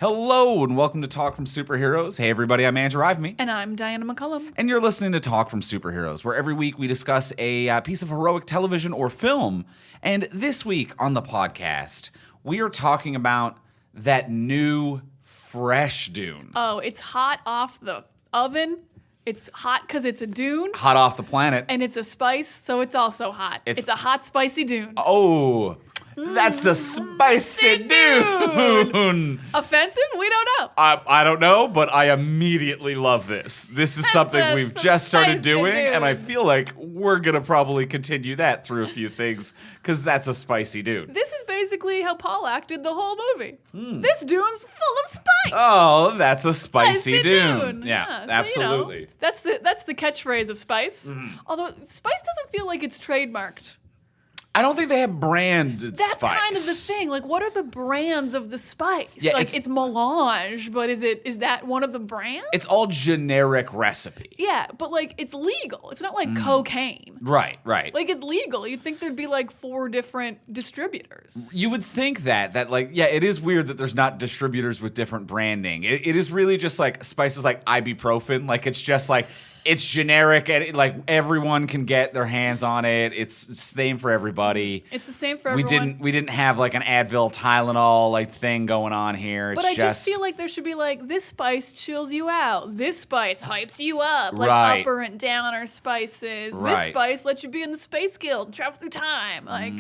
Hello and welcome to Talk from Superheroes. Hey everybody, I'm Andrew Ivemy. And I'm Diana McCullum. And you're listening to Talk from Superheroes, where every week we discuss a piece of heroic television or film. And this week on the podcast, we are talking about that new, fresh Dune. Oh, it's hot off the oven. It's hot because it's a Dune. Hot off the planet. And it's a spice, so it's also hot. It's a hot, spicy Dune. Oh, that's a spicy Dune. Offensive? We don't know. I don't know, but I immediately love this. This is something we've just started doing, and I feel like we're going to probably continue that through a few things, because that's a spicy Dune. This is basically how Paul acted the whole movie. This Dune's full of spice. Oh, that's a spicy Dune. Yeah, so, absolutely. That's the catchphrase of spice. Although spice doesn't feel like it's trademarked. I don't think they have branded That's spice. kind of the thing. Like, what are the brands of the spice? Yeah, like, it's melange, but is that one of the brands? It's all generic recipe. Yeah, but like it's legal. It's not like cocaine. Right. Like it's legal. You'd think there'd be like 4 different distributors. You would think that like, yeah, it is weird that there's not distributors with different branding. It is really just like spices like ibuprofen. Like it's just like, it's generic and like everyone can get their hands on it. It's the same for everybody. It's the same for everyone. We didn't have like an Advil Tylenol like thing going on here. But I just feel like there should be like, this spice chills you out. This spice hypes you up. Like Right. upper and downer spices. Right. This spice lets you be in the space guild and travel through time. Like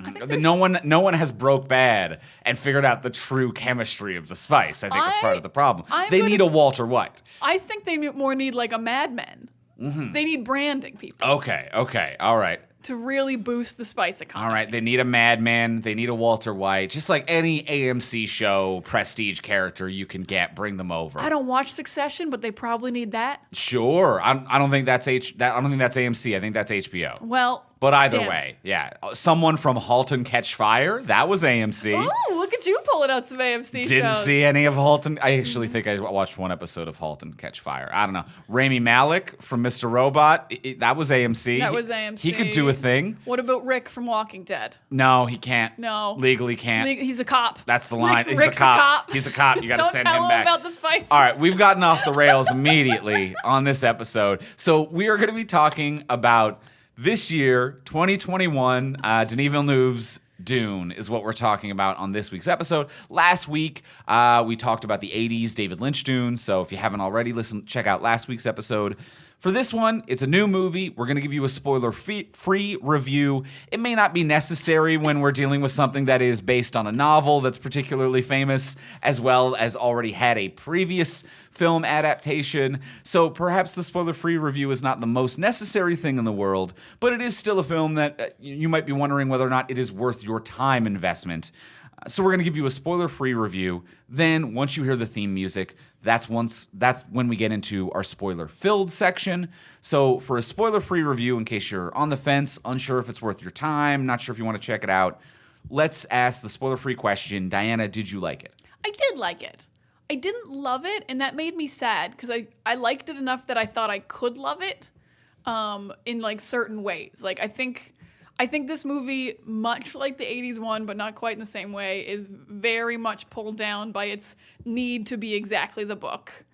I think no one has broke bad and figured out the true chemistry of the spice. I think is part of the problem. They need a Walter White. I think they need like a Mad Men. They need branding people. Okay, all right. To really boost the spice economy. All right, they need a madman, they need a Walter White. Just like any AMC show, prestige character you can get, bring them over. I don't watch Succession, but they probably need that. Sure. I don't think that's AMC. I think that's HBO. Well, But either way, yeah. Someone from *Halt and Catch Fire*, that was AMC. Oh, look at you pulling out some AMC shows. Didn't see any of *Halt and... I actually think I watched one episode of *Halt and Catch Fire*. I don't know. Rami Malek from Mr. Robot, that was AMC. That was AMC. He could do a thing. What about Rick from Walking Dead? No, he can't. No. Legally can't. He's a cop. That's the line. He's Rick's a cop. He's a cop. You got to send him back. Don't tell him about the spices. All right, we've gotten off the rails immediately on this episode. So we are going to be talking about this year, 2021, Denis Villeneuve's Dune is what we're talking about on this week's episode. Last week, we talked about the 80s David Lynch Dune. So if you haven't already, check out last week's episode. For this one, it's a new movie. We're going to give you a spoiler-free review. It may not be necessary when we're dealing with something that is based on a novel that's particularly famous, as well as already had a previous film adaptation. So perhaps the spoiler-free review is not the most necessary thing in the world, but it is still a film that you might be wondering whether or not it is worth your time investment. So we're going to give you a spoiler-free review. Then, once you hear the theme music, that's when we get into our spoiler-filled section. So for a spoiler-free review, in case you're on the fence, unsure if it's worth your time, not sure if you want to check it out, let's ask the spoiler-free question. Diana, did you like it? I did like it. I didn't love it, and that made me sad, because I liked it enough that I thought I could love it in like certain ways. Like I think this movie, much like the 80s one, but not quite in the same way, is very much pulled down by its need to be exactly the book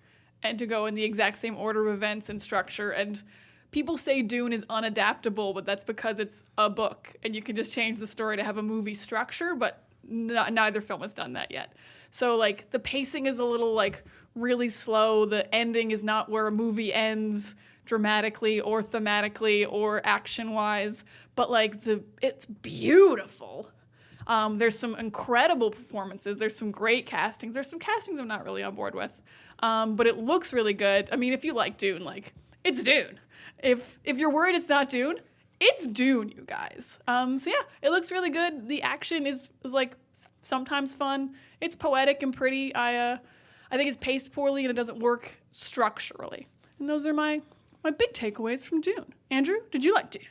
and to go in the exact same order of events and structure. And people say Dune is unadaptable, but that's because it's a book and you can just change the story to have a movie structure, but neither film has done that yet. So like the pacing is a little like really slow. The ending is not where a movie ends dramatically or thematically or action-wise, but like it's beautiful. There's some incredible performances. There's some great castings. There's some castings I'm not really on board with, but it looks really good. I mean, if you like Dune, like it's Dune. If you're worried it's not Dune, it's Dune, you guys. So yeah, it looks really good. The action is like sometimes fun. It's poetic and pretty. I think it's paced poorly and it doesn't work structurally. And those are my big takeaways from Dune. Andrew, did you like Dune?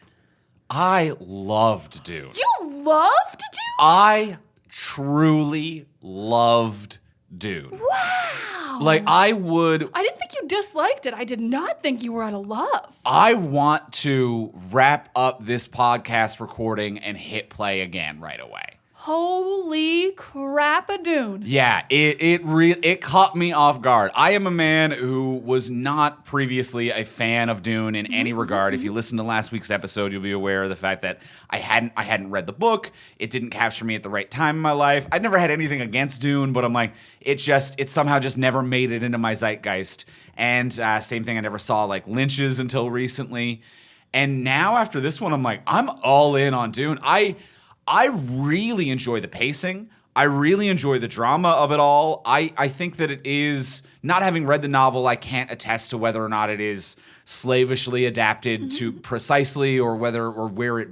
I loved Dune. You loved Dune? I truly loved Dune. Wow. Like, I didn't think you disliked it. I did not think you were out of love. I want to wrap up this podcast recording and hit play again right away. Holy crap, a Dune. Yeah, it caught me off guard. I am a man who was not previously a fan of Dune in any regard. If you listen to last week's episode, you'll be aware of the fact that I hadn't read the book. It didn't capture me at the right time in my life. I'd never had anything against Dune, but I'm like, it somehow just never made it into my zeitgeist. And same thing, I never saw like Lynch's until recently. And now after this one, I'm like, I'm all in on Dune. I really enjoy the pacing. I really enjoy the drama of it all. I think that it is, not having read the novel, I can't attest to whether or not it is slavishly adapted to precisely or where it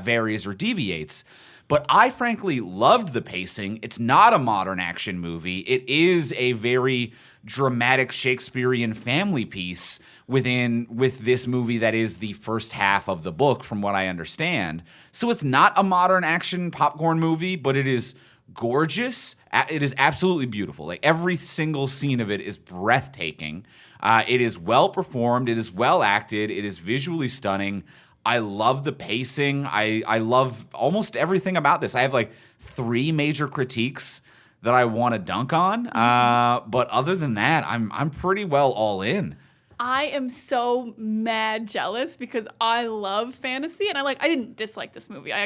varies or deviates. But I frankly loved the pacing. It's not a modern action movie. It is a very dramatic Shakespearean family piece with this movie that is the first half of the book, from what I understand. So it's not a modern action popcorn movie, but it is gorgeous. It is absolutely beautiful. Like, every single scene of it is breathtaking. It is well performed. It is well acted. It is visually stunning. I love the pacing. I love almost everything about this. I have like 3 major critiques that I want to dunk on. But other than that, I'm pretty well all in. I am so mad jealous because I love fantasy, and I didn't dislike this movie. I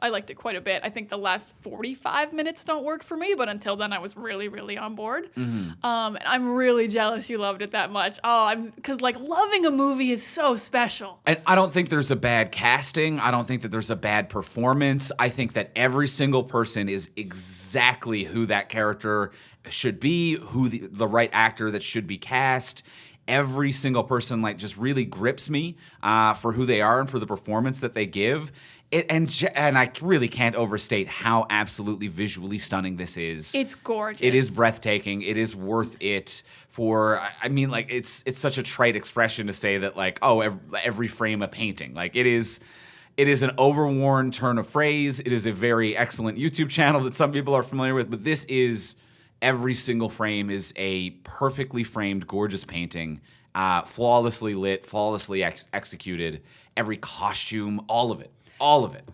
liked it quite a bit. I think the last 45 minutes don't work for me, but until then I was really, really on board. And I'm really jealous you loved it that much. Because like, loving a movie is so special. And I don't think there's a bad casting. I don't think that there's a bad performance. I think that every single person is exactly who that character should be, who the right actor that should be cast. Every single person like just really grips me for who they are and for the performance that they give. And I really can't overstate how absolutely visually stunning this is. It's gorgeous. It is breathtaking. It is worth it for. I mean, like, it's such a trite expression to say that, like, oh, every frame a painting. Like, it is an overworn turn of phrase. It is a very excellent YouTube channel that some people are familiar with, but this is. Every single frame is a perfectly framed, gorgeous painting, flawlessly lit, flawlessly executed. Every costume, all of it.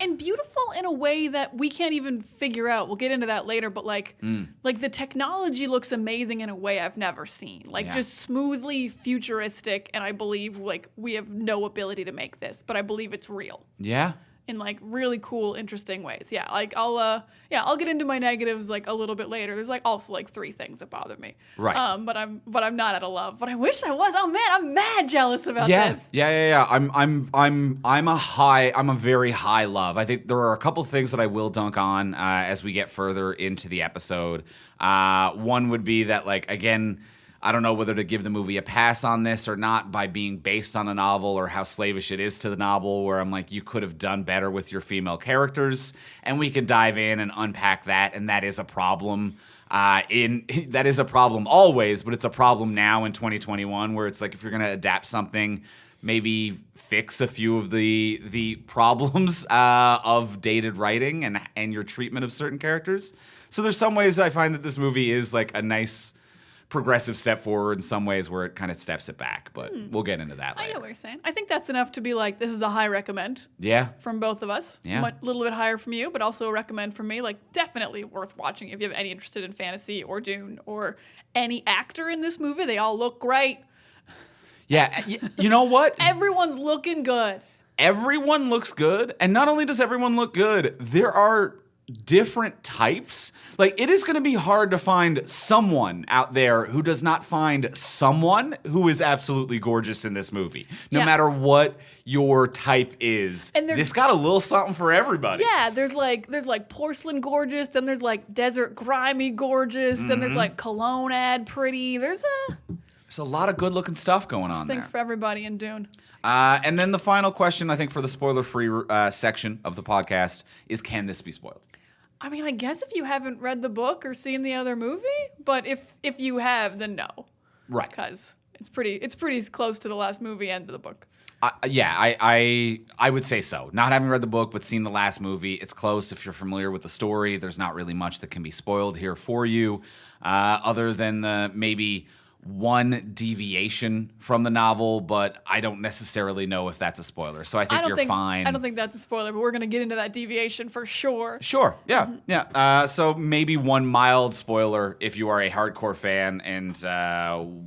And beautiful in a way that we can't even figure out. We'll get into that later, but like the technology looks amazing in a way I've never seen. Like, just smoothly futuristic, and I believe like we have no ability to make this, but I believe it's real. Yeah. In like really cool, interesting ways. Yeah, like I'll get into my negatives like a little bit later. There's like also like 3 things that bother me. Right. But I'm not at a love. But I wish I was. Oh man, I'm mad jealous about this. Yeah. I'm a very high love. I think there are a couple things that I will dunk on as we get further into the episode. One would be that, like, again, I don't know whether to give the movie a pass on this or not by being based on a novel or how slavish it is to the novel, where I'm like, you could have done better with your female characters, and we can dive in and unpack that, and that is a problem. That is a problem always, but it's a problem now in 2021, where it's like, if you're going to adapt something, maybe fix a few of the problems of dated writing and your treatment of certain characters. So there's some ways I find that this movie is like a nice progressive step forward, in some ways where it kind of steps it back, but we'll get into that later. I know what you're saying. I think that's enough to be like, this is a high recommend. Yeah. From both of us. Yeah. A little bit higher from you, but also a recommend from me. Like, definitely worth watching if you have any interest in fantasy or Dune or any actor in this movie. They all look great. Yeah. You know what? Everyone's looking good. Everyone looks good. And not only does everyone look good, there are different types. Like, it is going to be hard to find someone out there who does not find someone who is absolutely gorgeous in this movie, no matter what your type is. And this got a little something for everybody. Yeah, there's like porcelain gorgeous, then there's like desert grimy gorgeous, then there's like cologne ad pretty. There's a lot of good looking stuff going on there. Things for everybody in Dune. And then the final question, I think, for the spoiler-free section of the podcast is, can this be spoiled? I mean, I guess if you haven't read the book or seen the other movie, but if you have, then no. Right. Because it's pretty close to the last movie and to the book. I would say so. Not having read the book, but seen the last movie, it's close. If you're familiar with the story, there's not really much that can be spoiled here for you, other than the maybe one deviation from the novel, but I don't necessarily know if that's a spoiler. So I think you're fine. I don't think that's a spoiler, but we're going to get into that deviation for sure. Sure. Yeah. Yeah. So maybe one mild spoiler if you are a hardcore fan and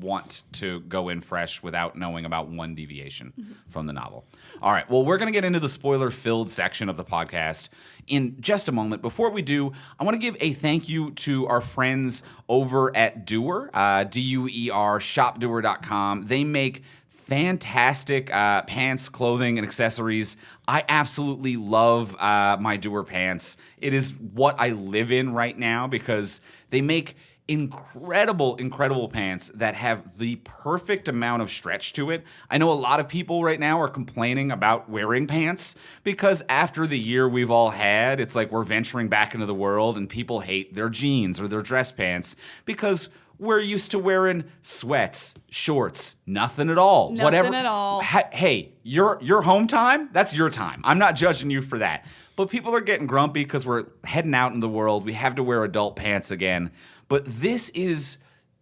want to go in fresh without knowing about one deviation from the novel. All right. Well, we're going to get into the spoiler-filled section of the podcast in just a moment. Before we do, I want to give a thank you to our friends over at Doer, DUER, shopdoer.com. They make fantastic pants, clothing, and accessories. I absolutely love my Doer pants. It is what I live in right now because they make incredible pants that have the perfect amount of stretch to it. I know a lot of people right now are complaining about wearing pants because after the year we've all had, it's like we're venturing back into the world and people hate their jeans or their dress pants because we're used to wearing sweats, shorts, nothing at all. Nothing at all. Hey, your home time, that's your time. I'm not judging you for that. But people are getting grumpy because we're heading out in the world. We have to wear adult pants again. But this is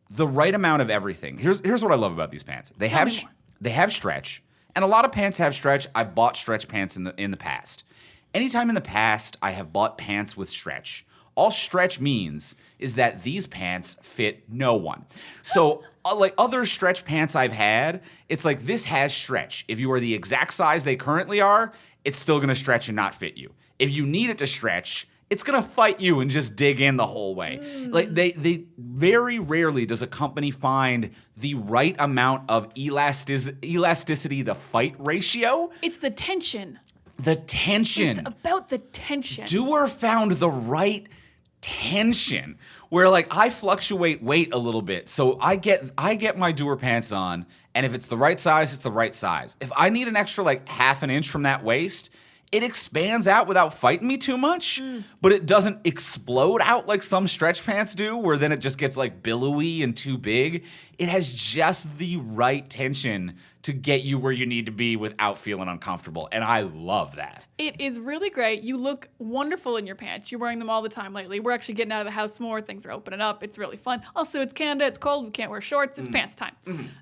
the right amount of everything. Here's what I love about these pants. They have stretch, and a lot of pants have stretch. I bought stretch pants in the past. Anytime in the past I have bought pants with stretch, all stretch means is that these pants fit no one. So like other stretch pants I've had, it's like this has stretch. If you are the exact size they currently are, it's still going to stretch and not fit you. If you need it to stretch, it's going to fight you and just dig in the whole way. Like they very rarely does a company find the right amount of elasticity to fight ratio. It's the tension. The tension. It's about the tension. Doer found the right tension where like I fluctuate weight a little bit. So I get my Doer pants on, and if it's the right size, it's the right size. If I need an extra like half an inch from that waist, it expands out without fighting me too much, but it doesn't explode out like some stretch pants do, where then it just gets like billowy and too big. It has just the right tension to get you where you need to be without feeling uncomfortable, and I love that. It is really great. You look wonderful in your pants. You're wearing them all the time lately. We're actually getting out of the house more. Things are opening up. It's really fun. Also, it's Canada. It's cold. We can't wear shorts. It's pants time.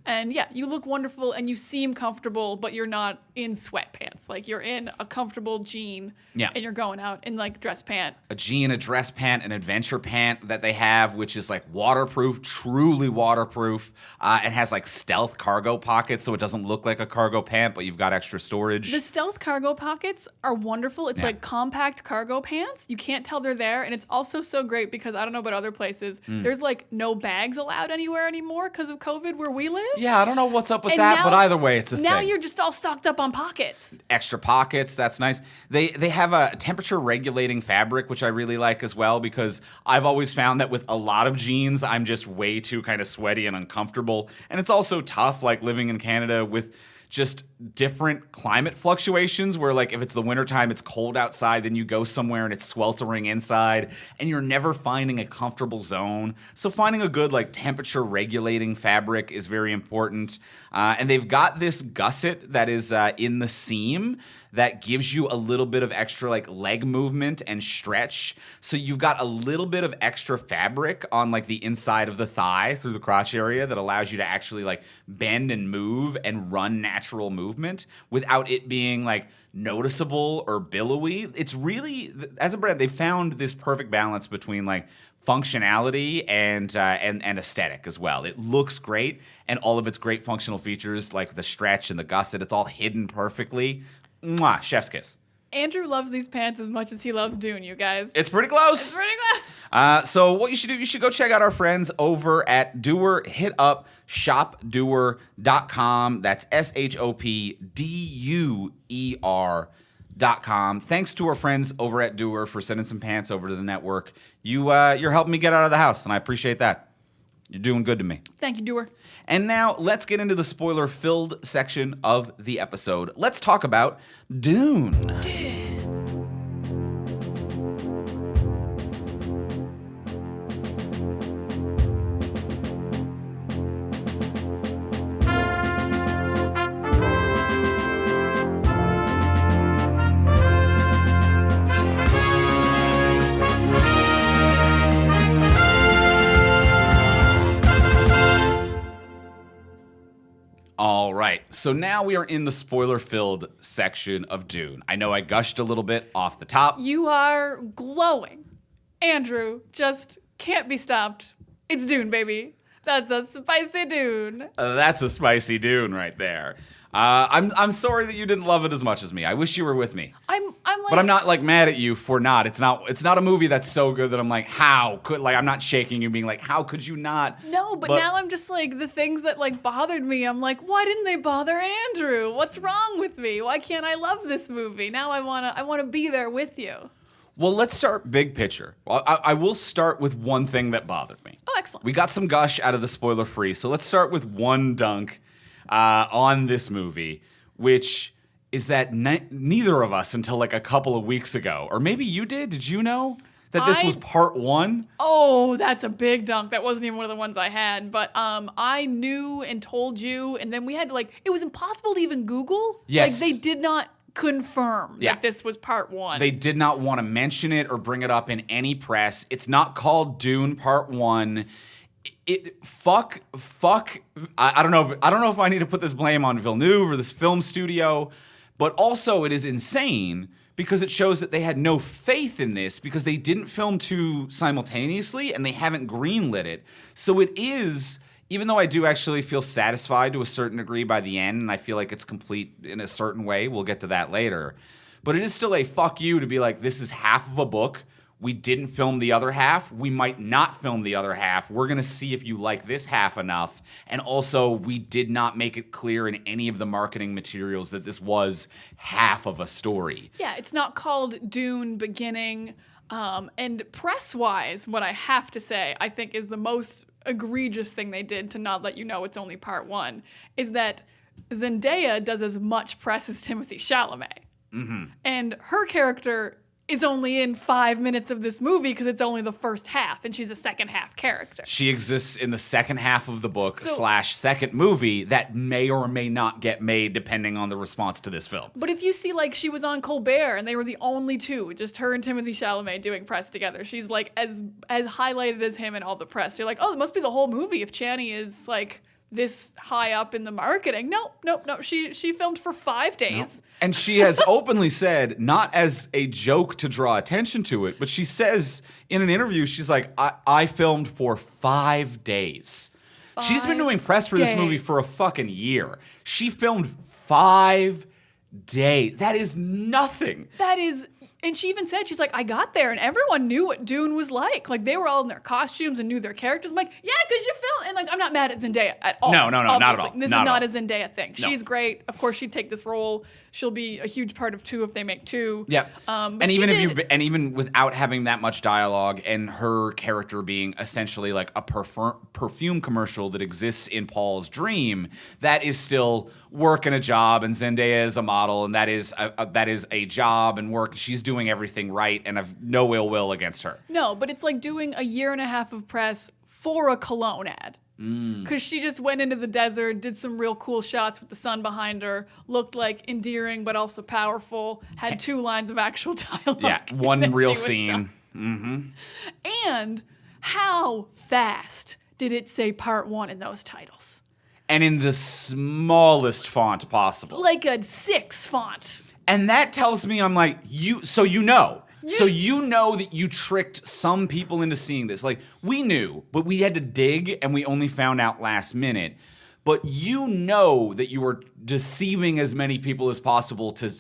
And yeah, you look wonderful and you seem comfortable, but you're not in sweatpants. Like you're in a comfortable jean and you're going out in like dress pant. A jean, a dress pant, an adventure pant that they have, which is like waterproof, truly waterproof, and has like stealth cargo pockets so it doesn't look like a cargo pant, but you've got extra storage. The stealth cargo pockets are wonderful. It's like compact cargo pants. You can't tell they're there. And it's also so great because I don't know about other places. There's like no bags allowed anywhere anymore because of COVID where we live. Yeah, I don't know what's up with that, but either way, it's a thing. Now you're just all stocked up on pockets. Extra pockets, that's nice. They have a temperature regulating fabric, which I really like as well, because I've always found that with a lot of jeans, I'm just way too kind of sweaty and uncomfortable. And it's also tough, like living in Canada with just different climate fluctuations where like if it's the wintertime, it's cold outside, then you go somewhere and it's sweltering inside and you're never finding a comfortable zone. So finding a good like temperature regulating fabric is very important. And they've got this gusset that is in the seam that gives you a little bit of extra like leg movement and stretch. So you've got a little bit of extra fabric on like the inside of the thigh through the crotch area that allows you to actually like bend and move and run natural movement without it being like noticeable or billowy. It's really, as a brand, they found this perfect balance between like functionality and aesthetic as well. It looks great, and all of its great functional features like the stretch and the gusset, it's all hidden perfectly. Mwah, chef's kiss. Andrew loves these pants as much as he loves Dune, you guys. It's pretty close. It's pretty close. So what you should do, you should go check out our friends over at Doer. Hit up shopdoer.com. That's shopduer.com. Thanks to our friends over at Doer for sending some pants over to the network. You're helping me get out of the house, and I appreciate that. You're doing good to me. Thank you, Doer. And now let's get into the spoiler-filled section of the episode. Let's talk about Dune. All right, so now we are in the spoiler-filled section of Dune. I know I gushed a little bit off the top. You are glowing. Andrew just can't be stopped. It's Dune, baby. That's a spicy Dune. That's a spicy Dune right there. I'm sorry that you didn't love it as much as me. I wish you were with me. I'm like, But I'm not like mad at you for not. It's not a movie that's so good that I'm like, how could, like, I'm not shaking you being like, how could you not? No, but now I'm just like, the things that like bothered me, I'm like, why didn't they bother Andrew? What's wrong with me? Why can't I love this movie? Now I wanna be there with you. Well, let's start big picture. I will start with one thing that bothered me. Oh, excellent. We got some gush out of the spoiler free, so let's start with one dunk on this movie, which is that neither of us until like a couple of weeks ago, or maybe you did you know that this was part one? Oh, that's a big dunk. That wasn't even one of the ones I had, but I knew and told you, and then we had to like, it was impossible to even Google. Yes. Like they did not confirm that this was part one. They did not want to mention it or bring it up in any press. It's not called Dune Part 1. I don't know if I need to put this blame on Villeneuve or this film studio, but also it is insane because it shows that they had no faith in this because they didn't film two simultaneously and they haven't greenlit it. So it is, even though I do actually feel satisfied to a certain degree by the end, and I feel like it's complete in a certain way, we'll get to that later, but it is still a fuck you to be like, this is half of a book. We didn't film the other half. We might not film the other half. We're going to see if you like this half enough. And also, we did not make it clear in any of the marketing materials that this was half of a story. Yeah, it's not called Dune Beginning. And press-wise, what I have to say, I think is the most egregious thing they did to not let you know it's only part one, is that Zendaya does as much press as Timothée Chalamet. Mm-hmm. And her character is only in 5 minutes of this movie because it's only the first half, and she's a second half character. She exists in the second half of the book / second movie that may or may not get made depending on the response to this film. But if you see, like, she was on Colbert and they were the only two, just her and Timothée Chalamet doing press together. She's like as highlighted as him in all the press. You're like, oh, it must be the whole movie if Channy is like this high up in the marketing. No. She filmed for 5 days. No. And she has openly said, not as a joke to draw attention to it, but she says in an interview, she's like, I filmed for 5 days. She's been doing press for this movie for a fucking year. She filmed 5 days. That is nothing. That is... And she even said, she's like, I got there and everyone knew what Dune was like. Like, they were all in their costumes and knew their characters. I'm like, yeah, because you film. And, like, I'm not mad at Zendaya at all. No, not at all. This is not a Zendaya thing. No. She's great. Of course, she'd take this role. She'll be a huge part of 2 if they make 2. Yeah. And even without having that much dialogue and her character being essentially like a perfume commercial that exists in Paul's dream, that is still work and a job, and Zendaya is a model, and that is a job and work. She's doing everything right, and I've no ill will against her. No, but it's like doing a year and a half of press for a cologne ad. Because she just went into the desert, did some real cool shots with the sun behind her, looked like endearing but also powerful, had 2 lines of actual dialogue. Yeah, one real scene. Mm-hmm. And how fast did it say part 1 in those titles? And in the smallest font possible. Like a 6 font. And that tells me, I'm like, So you know that you tricked some people into seeing this. Like, we knew, but we had to dig, and we only found out last minute. But you know that you were deceiving as many people as possible to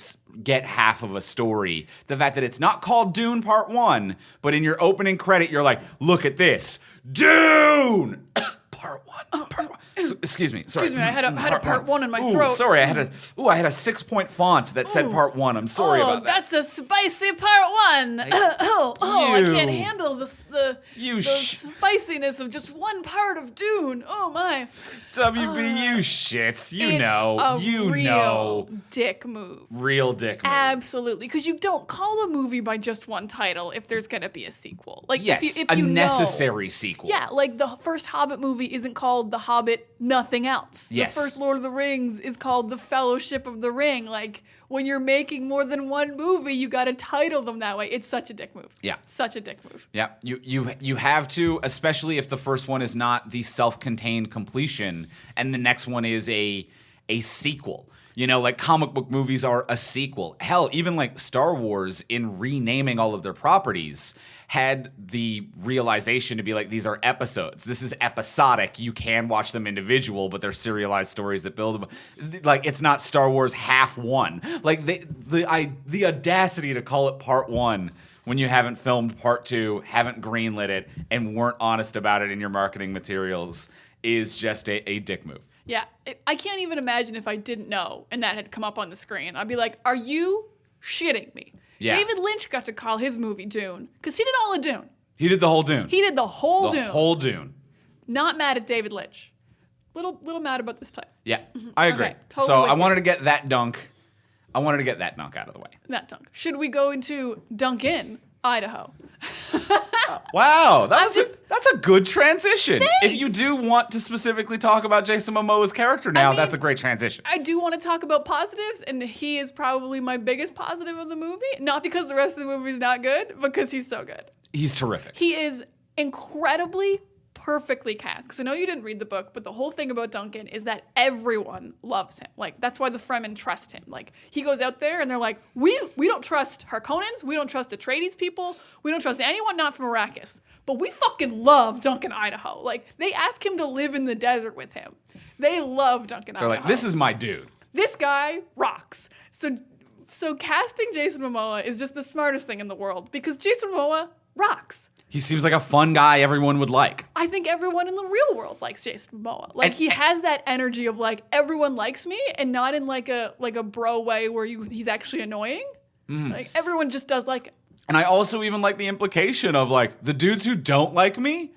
get half of a story. The fact that it's not called Dune Part 1, but in your opening credit, you're like, look at this. Dune! Part 1. Part 1. Excuse me. Sorry. Excuse me. I had a part 1 in my throat. Sorry. I had a 6-point font that said part 1. I'm sorry about that. That's a spicy part 1. I can't handle the spiciness of just one part of Dune. Oh my. WBU shits. You know. Dick move. Real dick move. Absolutely. Because you don't call a movie by just one title if there's going to be a sequel. Like, yes, if you necessary sequel. Yeah, like the first Hobbit movie isn't called The Hobbit, nothing else. Yes. The first Lord of the Rings is called The Fellowship of the Ring. Like, when you're making more than one movie, you got to title them that way. It's such a dick move. Yeah. Such a dick move. Yeah. You have to, especially if the first one is not the self-contained completion and the next one is a a sequel. You know, like comic book movies are a sequel. Hell, even like Star Wars, in renaming all of their properties, had the realization to be like, these are episodes. This is episodic. You can watch them individual, but they're serialized stories that build them. Like, it's not Star Wars half one. Like, the audacity to call it part one when you haven't filmed part two, haven't greenlit it, and weren't honest about it in your marketing materials is just a dick move. Yeah, I can't even imagine if I didn't know and that had come up on the screen. I'd be like, are you shitting me? Yeah. David Lynch got to call his movie Dune because he did all of Dune. He did the whole Dune. He did the whole Dune. The whole Dune. Not mad at David Lynch. Little mad about this type. Yeah, I agree. Okay, totally so with I you. wanted to get that dunk. I wanted to get that dunk out of the way. Not dunk. Should we go into Duncan, Idaho? Wow, just- that's a good transition. Thanks. If you do want to specifically talk about Jason Momoa's character now, mean, that's a great transition. I do want to talk about positives, and he is probably my biggest positive of the movie. Not because the rest of the movie is not good, because he's so good. He's terrific. He is incredibly perfectly cast. Because I know you didn't read the book, but the whole thing about Duncan is that everyone loves him. Like, that's why the Fremen trust him. Like, he goes out there and they're like, we don't trust Harkonnens, we don't trust Atreides people, we don't trust anyone not from Arrakis. But we fucking love Duncan, Idaho. Like, they ask him to live in the desert with him. They love Duncan, They're Idaho. like, this is my dude. This guy rocks. So casting Jason Momoa is just the smartest thing in the world because Jason Momoa rocks. He seems like a fun guy everyone would like. I think everyone in the real world likes Jason Momoa. Like, he has that energy of like, everyone likes me, and not in like a bro way where he's actually annoying. Like, everyone just does like him. And I also even like the implication of like, the dudes who don't like me,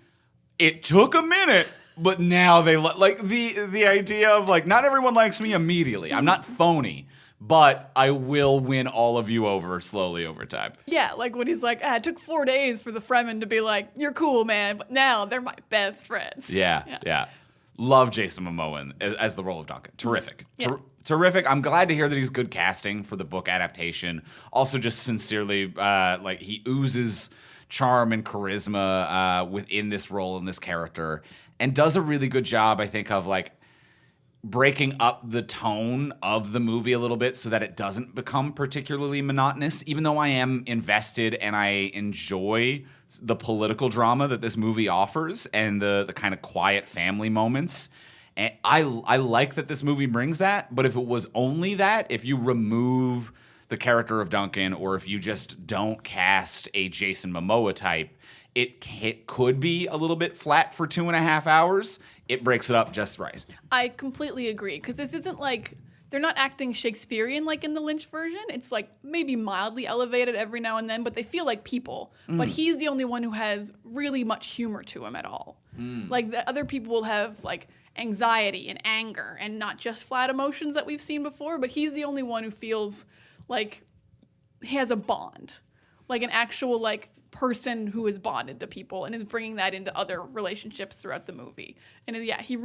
it took a minute, but now they like the idea of like, not everyone likes me immediately. I'm not phony, but I will win all of you over slowly over time. Yeah, like when he's like, it took 4 days for the Fremen to be like, you're cool, man, but now they're my best friends. Yeah. Love Jason Momoa as the role of Duncan. Terrific. Yeah. Terrific. I'm glad to hear that he's good casting for the book adaptation. Also, just sincerely, like, he oozes charm and charisma within this role and this character, and does a really good job, I think, of like breaking up the tone of the movie a little bit so that it doesn't become particularly monotonous, even though I am invested and I enjoy the political drama that this movie offers and the kind of quiet family moments. And I like that this movie brings that, but if it was only that, if you remove the character of Duncan, or if you just don't cast a Jason Momoa type, it could be a little bit flat for 2.5 hours. It breaks it up just right. I completely agree, because this isn't like, they're not acting Shakespearean like in the Lynch version. It's like maybe mildly elevated every now and then, but they feel like people. But he's the only one who has really much humor to him at all. Like, the other people will have like anxiety and anger and not just flat emotions that we've seen before, but he's the only one who feels like he has a bond, like an actual like person who is bonded to people and is bringing that into other relationships throughout the movie. And yeah, the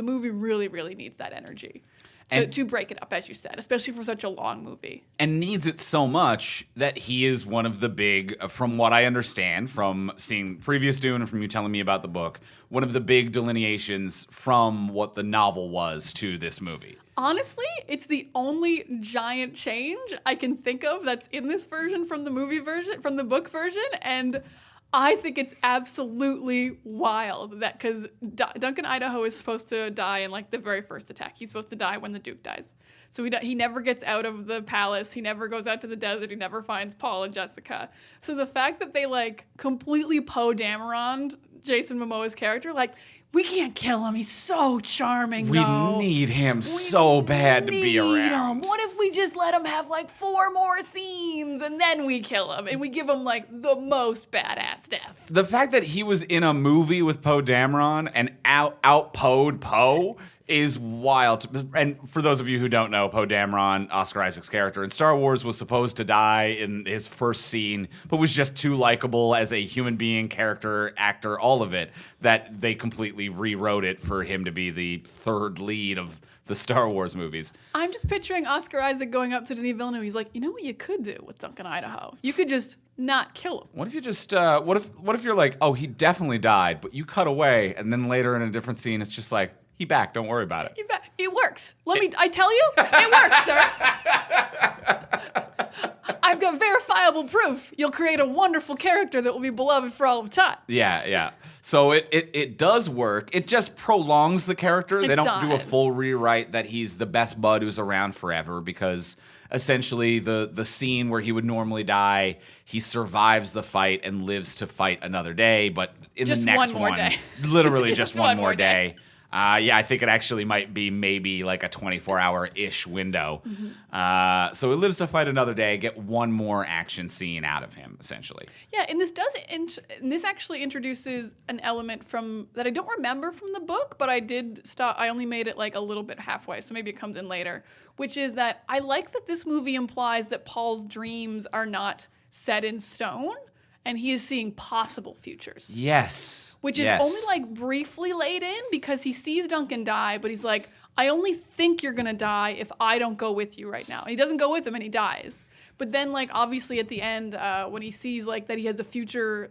movie really needs that energy to break it up, as you said, especially for such a long movie. And needs it so much that he is one of the big, from what I understand from seeing previous Dune and from you telling me about the book, one of the big delineations from what the novel was to this movie. Honestly, it's the only giant change I can think of that's in this version from the movie version, from the book version, and I think it's absolutely wild that, because Duncan Idaho is supposed to die in like the very first attack. He's supposed to die when the Duke dies. So he never gets out of the palace. He never goes out to the desert. He never finds Paul and Jessica. So the fact that they like completely Poe Dameron'd Jason Momoa's character, like, we can't kill him. He's so charming, We though. need him so bad to be around. What if we just let him have like 4 more scenes and then we kill him and we give him like the most badass death? The fact that he was in a movie with Poe Dameron and out-Poe'd Poe is wild. And for those of you who don't know, Poe Dameron, Oscar Isaac's character in Star Wars, was supposed to die in his first scene, but was just too likable as a human being, character, actor, all of it, that they completely rewrote it for him to be the third lead of the Star Wars movies. I'm just picturing Oscar Isaac going up to Denis Villeneuve. He's like, you know what you could do with Duncan Idaho? You could just not kill him. What if you just what if you're like, oh, he definitely died, but you cut away, and then later in a different scene, it's just like, He back. Don't worry about it. It works. I tell you, it works, sir. I've got verifiable proof. You'll create a wonderful character that will be beloved for all of time. Yeah. So it does work. It just prolongs the character. They don't do a full rewrite that he's the best bud who's around forever, because essentially the scene where he would normally die, he survives the fight and lives to fight another day. But in just the next one more day. Literally just one more day. I think it actually might be maybe like a 24-hour-ish window. Mm-hmm. So he lives to fight another day, get one more action scene out of him, essentially. Yeah, and this actually introduces an element that I don't remember from the book, but I did stop. I only made it like a little bit halfway, so maybe it comes in later, which is that I like that this movie implies that Paul's dreams are not set in stone, and he is seeing possible futures. Yes. Which is only like briefly laid in, because he sees Duncan die, but he's like, I only think you're going to die if I don't go with you right now. And he doesn't go with him and he dies. But then, like, obviously at the end, when he sees like that he has a future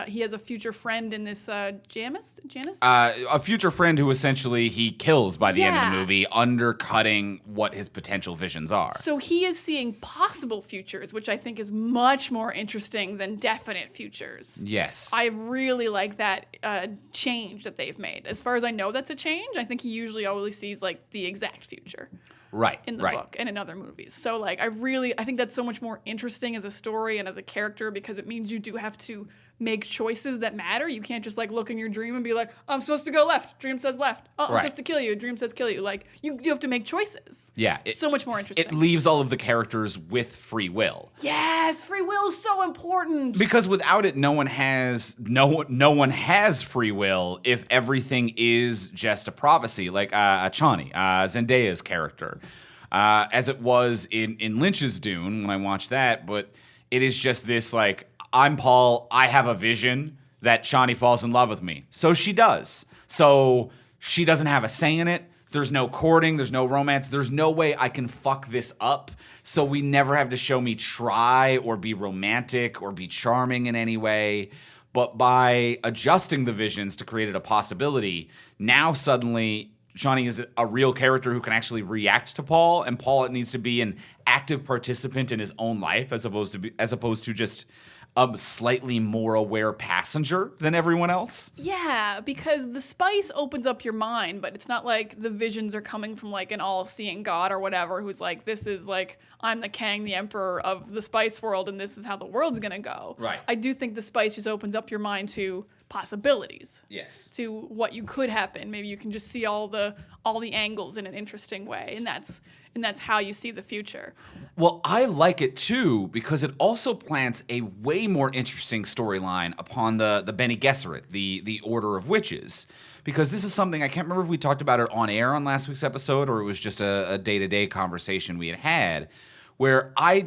he has a future friend in this Janice? A future friend who essentially he kills by the end of the movie, undercutting what his potential visions are. So he is seeing possible futures, which I think is much more interesting than definite futures. Yes. I really like that change that they've made. As far as I know, that's a change. I think he usually always sees like the exact future. Right. In the book and in other movies. So like I think that's so much more interesting as a story and as a character, because it means you do have to make choices that matter. You can't just like look in your dream and be like, oh, I'm supposed to go left. Dream says left. Oh, I'm supposed to kill you. Dream says kill you. Like you have to make choices. Yeah. So much more interesting. It leaves all of the characters with free will. Yes, free will is so important. Because without it, no one has free will if everything is just a prophecy. Like Chani, Zendaya's character, as it was in Lynch's Dune when I watched that. But it is just this like, I'm Paul, I have a vision that Chani falls in love with me. So she does. So she doesn't have a say in it. There's no courting. There's no romance. There's no way I can fuck this up. So we never have to show me try or be romantic or be charming in any way. But by adjusting the visions to create it a possibility, now suddenly Chani is a real character who can actually react to Paul, and Paul needs to be an active participant in his own life as opposed to just a slightly more aware passenger than everyone else. Yeah, because the spice opens up your mind, but it's not like the visions are coming from like an all-seeing God or whatever who's like, this is like, I'm the king, the emperor of the spice world, and this is how the world's gonna go. Right. I do think the spice just opens up your mind to possibilities. Yes. To what you could happen. Maybe you can just see all the angles in an interesting way, and that's how you see the future. Well, I like it too because it also plants a way more interesting storyline upon the Bene Gesserit, the Order of Witches. Because this is something, I can't remember if we talked about it on air on last week's episode or it was just a day-to-day conversation we had, where I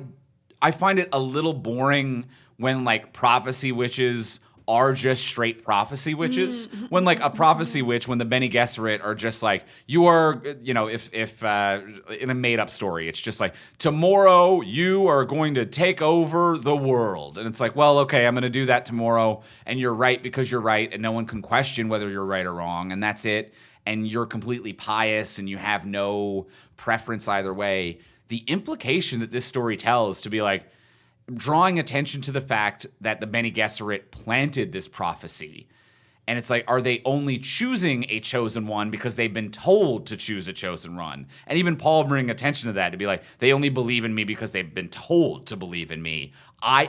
find it a little boring when like prophecy witches are just straight prophecy witches. When like a prophecy witch, when the Bene Gesserit are just like, you are, if in a made up story, it's just like, tomorrow you are going to take over the world. And it's like, well, okay, I'm going to do that tomorrow. And you're right because you're right. And no one can question whether you're right or wrong. And that's it. And you're completely pious and you have no preference either way. The implication that this story tells to be like, drawing attention to the fact that the Bene Gesserit planted this prophecy. And it's like, are they only choosing a chosen one because they've been told to choose a chosen one? And even Paul bringing attention to that, to be like, they only believe in me because they've been told to believe in me.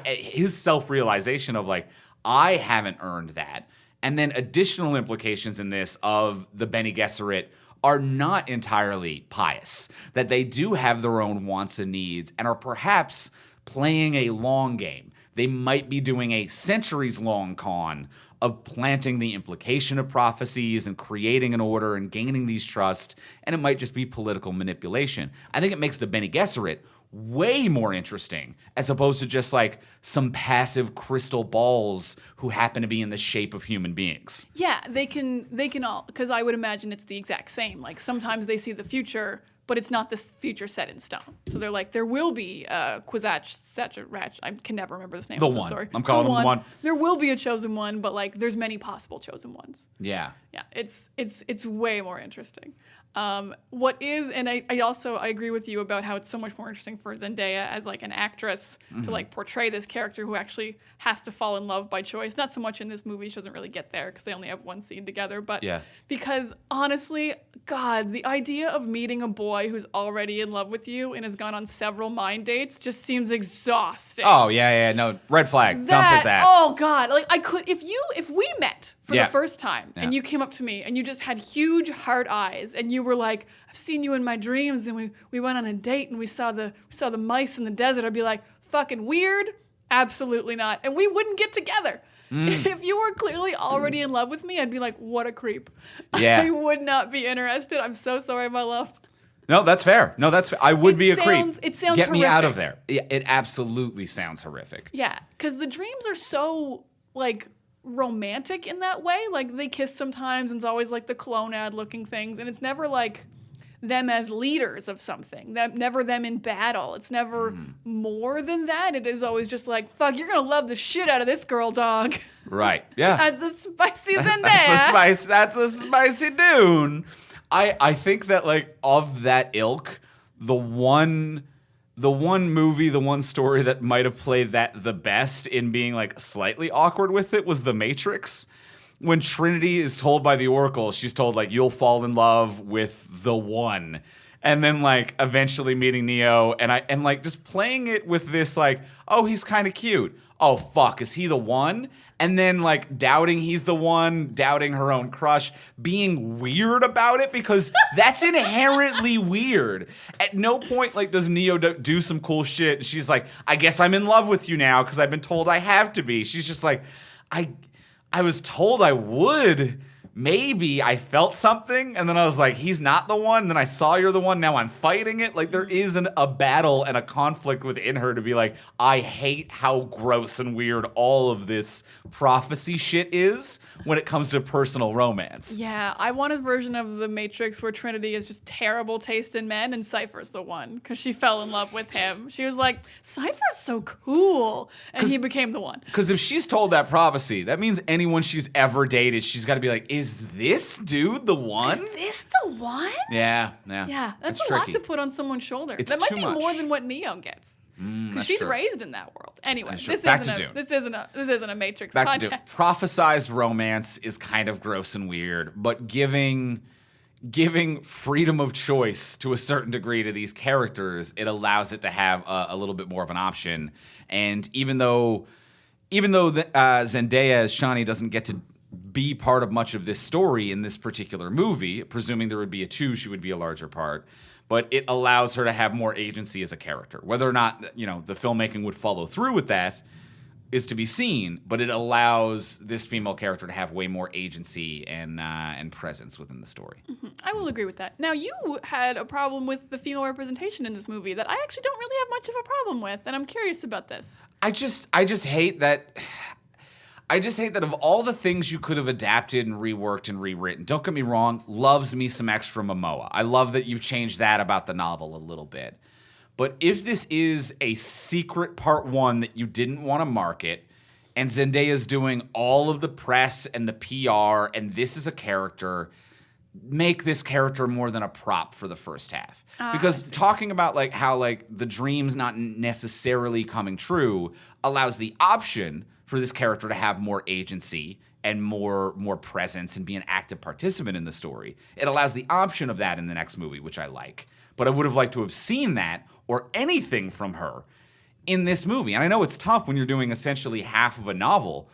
His self-realization of like, I haven't earned that. And then additional implications in this of the Bene Gesserit are not entirely pious, that they do have their own wants and needs and are perhaps playing a long game. They might be doing a centuries-long con of planting the implication of prophecies and creating an order and gaining these trust, and it might just be political manipulation. I think it makes the Bene Gesserit way more interesting as opposed to just like some passive crystal balls who happen to be in the shape of human beings. Yeah, they can all, because I would imagine it's the exact same. Like sometimes they see the future, but it's not this future set in stone. So they're like, there will be Kwisatz, I can never remember this name. The one. Sorry. I'm calling him the one. There will be a chosen one, but like there's many possible chosen ones. Yeah. It's way more interesting. What is, and I agree with you about how it's so much more interesting for Zendaya as like an actress to like portray this character who actually has to fall in love by choice. Not so much in this movie; she doesn't really get there because they only have one scene together. But because honestly, God, the idea of meeting a boy who's already in love with you and has gone on several mind dates just seems exhausting. Oh no, red flag, dump his ass. Oh God, like I could if we met for the first time and you came up to me and you just had huge hard eyes and you were like, I've seen you in my dreams, and we went on a date and we saw the mice in the desert, I'd be like, fucking weird? Absolutely not. And we wouldn't get together. If you were clearly already in love with me, I'd be like, what a creep. Yeah. I would not be interested. I'm so sorry, my love. No, that's fair. I would be a creep. It sounds Get horrific. me out of there. Yeah, it absolutely sounds horrific. Yeah, because the dreams are so, like, romantic in that way. Like, they kiss sometimes, and it's always, like, the clonad-looking things, and it's never, like, them as leaders of something. Never them in battle. It's never more than that. It is always just like, fuck, you're going to love the shit out of this girl, dog. Right, yeah. That's a spicy Zendaya. That's a spicy Dune. I think that, like, of that ilk, the one movie, the one story that might have played that the best in being, like, slightly awkward with it was The Matrix. When Trinity is told by the Oracle, she's told, like, you'll fall in love with the one. And then, like, eventually meeting Neo and like, just playing it with this, like, oh, he's kind of cute. Oh, fuck, is he the one? And then, like, doubting he's the one, doubting her own crush, being weird about it because that's inherently weird. At no point, like, does Neo do some cool shit. She's like, I guess I'm in love with you now because I've been told I have to be. She's just like, I was told I would. Maybe I felt something, and then I was like, he's not the one. And then I saw you're the one. Now I'm fighting it. Like, there is a battle and a conflict within her to be like, I hate how gross and weird all of this prophecy shit is when it comes to personal romance. Yeah, I want a version of The Matrix where Trinity is just terrible taste in men and Cypher's the one because she fell in love with him. She was like, Cypher's so cool. And he became the one. Because if she's told that prophecy, that means anyone she's ever dated, she's got to be like, is this dude the one? Is this the one? Yeah. Yeah, that's it's a tricky. lot to put on someone's shoulder. It's that might too be much. more than what Neo gets. Because she's raised in that world. Anyway, this isn't a Matrix Back podcast. to Dune. Prophesized romance is kind of gross and weird, but giving freedom of choice to a certain degree to these characters, it allows it to have a little bit more of an option. And even though Zendaya as Shani doesn't get to be part of much of this story in this particular movie, presuming there would be a 2, she would be a larger part. But it allows her to have more agency as a character. Whether or not, the filmmaking would follow through with that is to be seen, but it allows this female character to have way more agency and presence within the story. Mm-hmm. I will agree with that. Now, you had a problem with the female representation in this movie that I actually don't really have much of a problem with, and I'm curious about this. I just hate that. I just hate that of all the things you could have adapted and reworked and rewritten, don't get me wrong, loves me some extra Momoa. I love that you've changed that about the novel a little bit. But if this is a secret part 1 that you didn't want to market, and Zendaya's doing all of the press and the PR, and this is a character, make this character more than a prop for the first half. Because talking about like how like the dreams not necessarily coming true allows the option for this character to have more agency and more presence and be an active participant in the story. It allows the option of that in the next movie, which I like. But I would have liked to have seen that or anything from her in this movie. And I know it's tough when you're doing essentially half of a novel,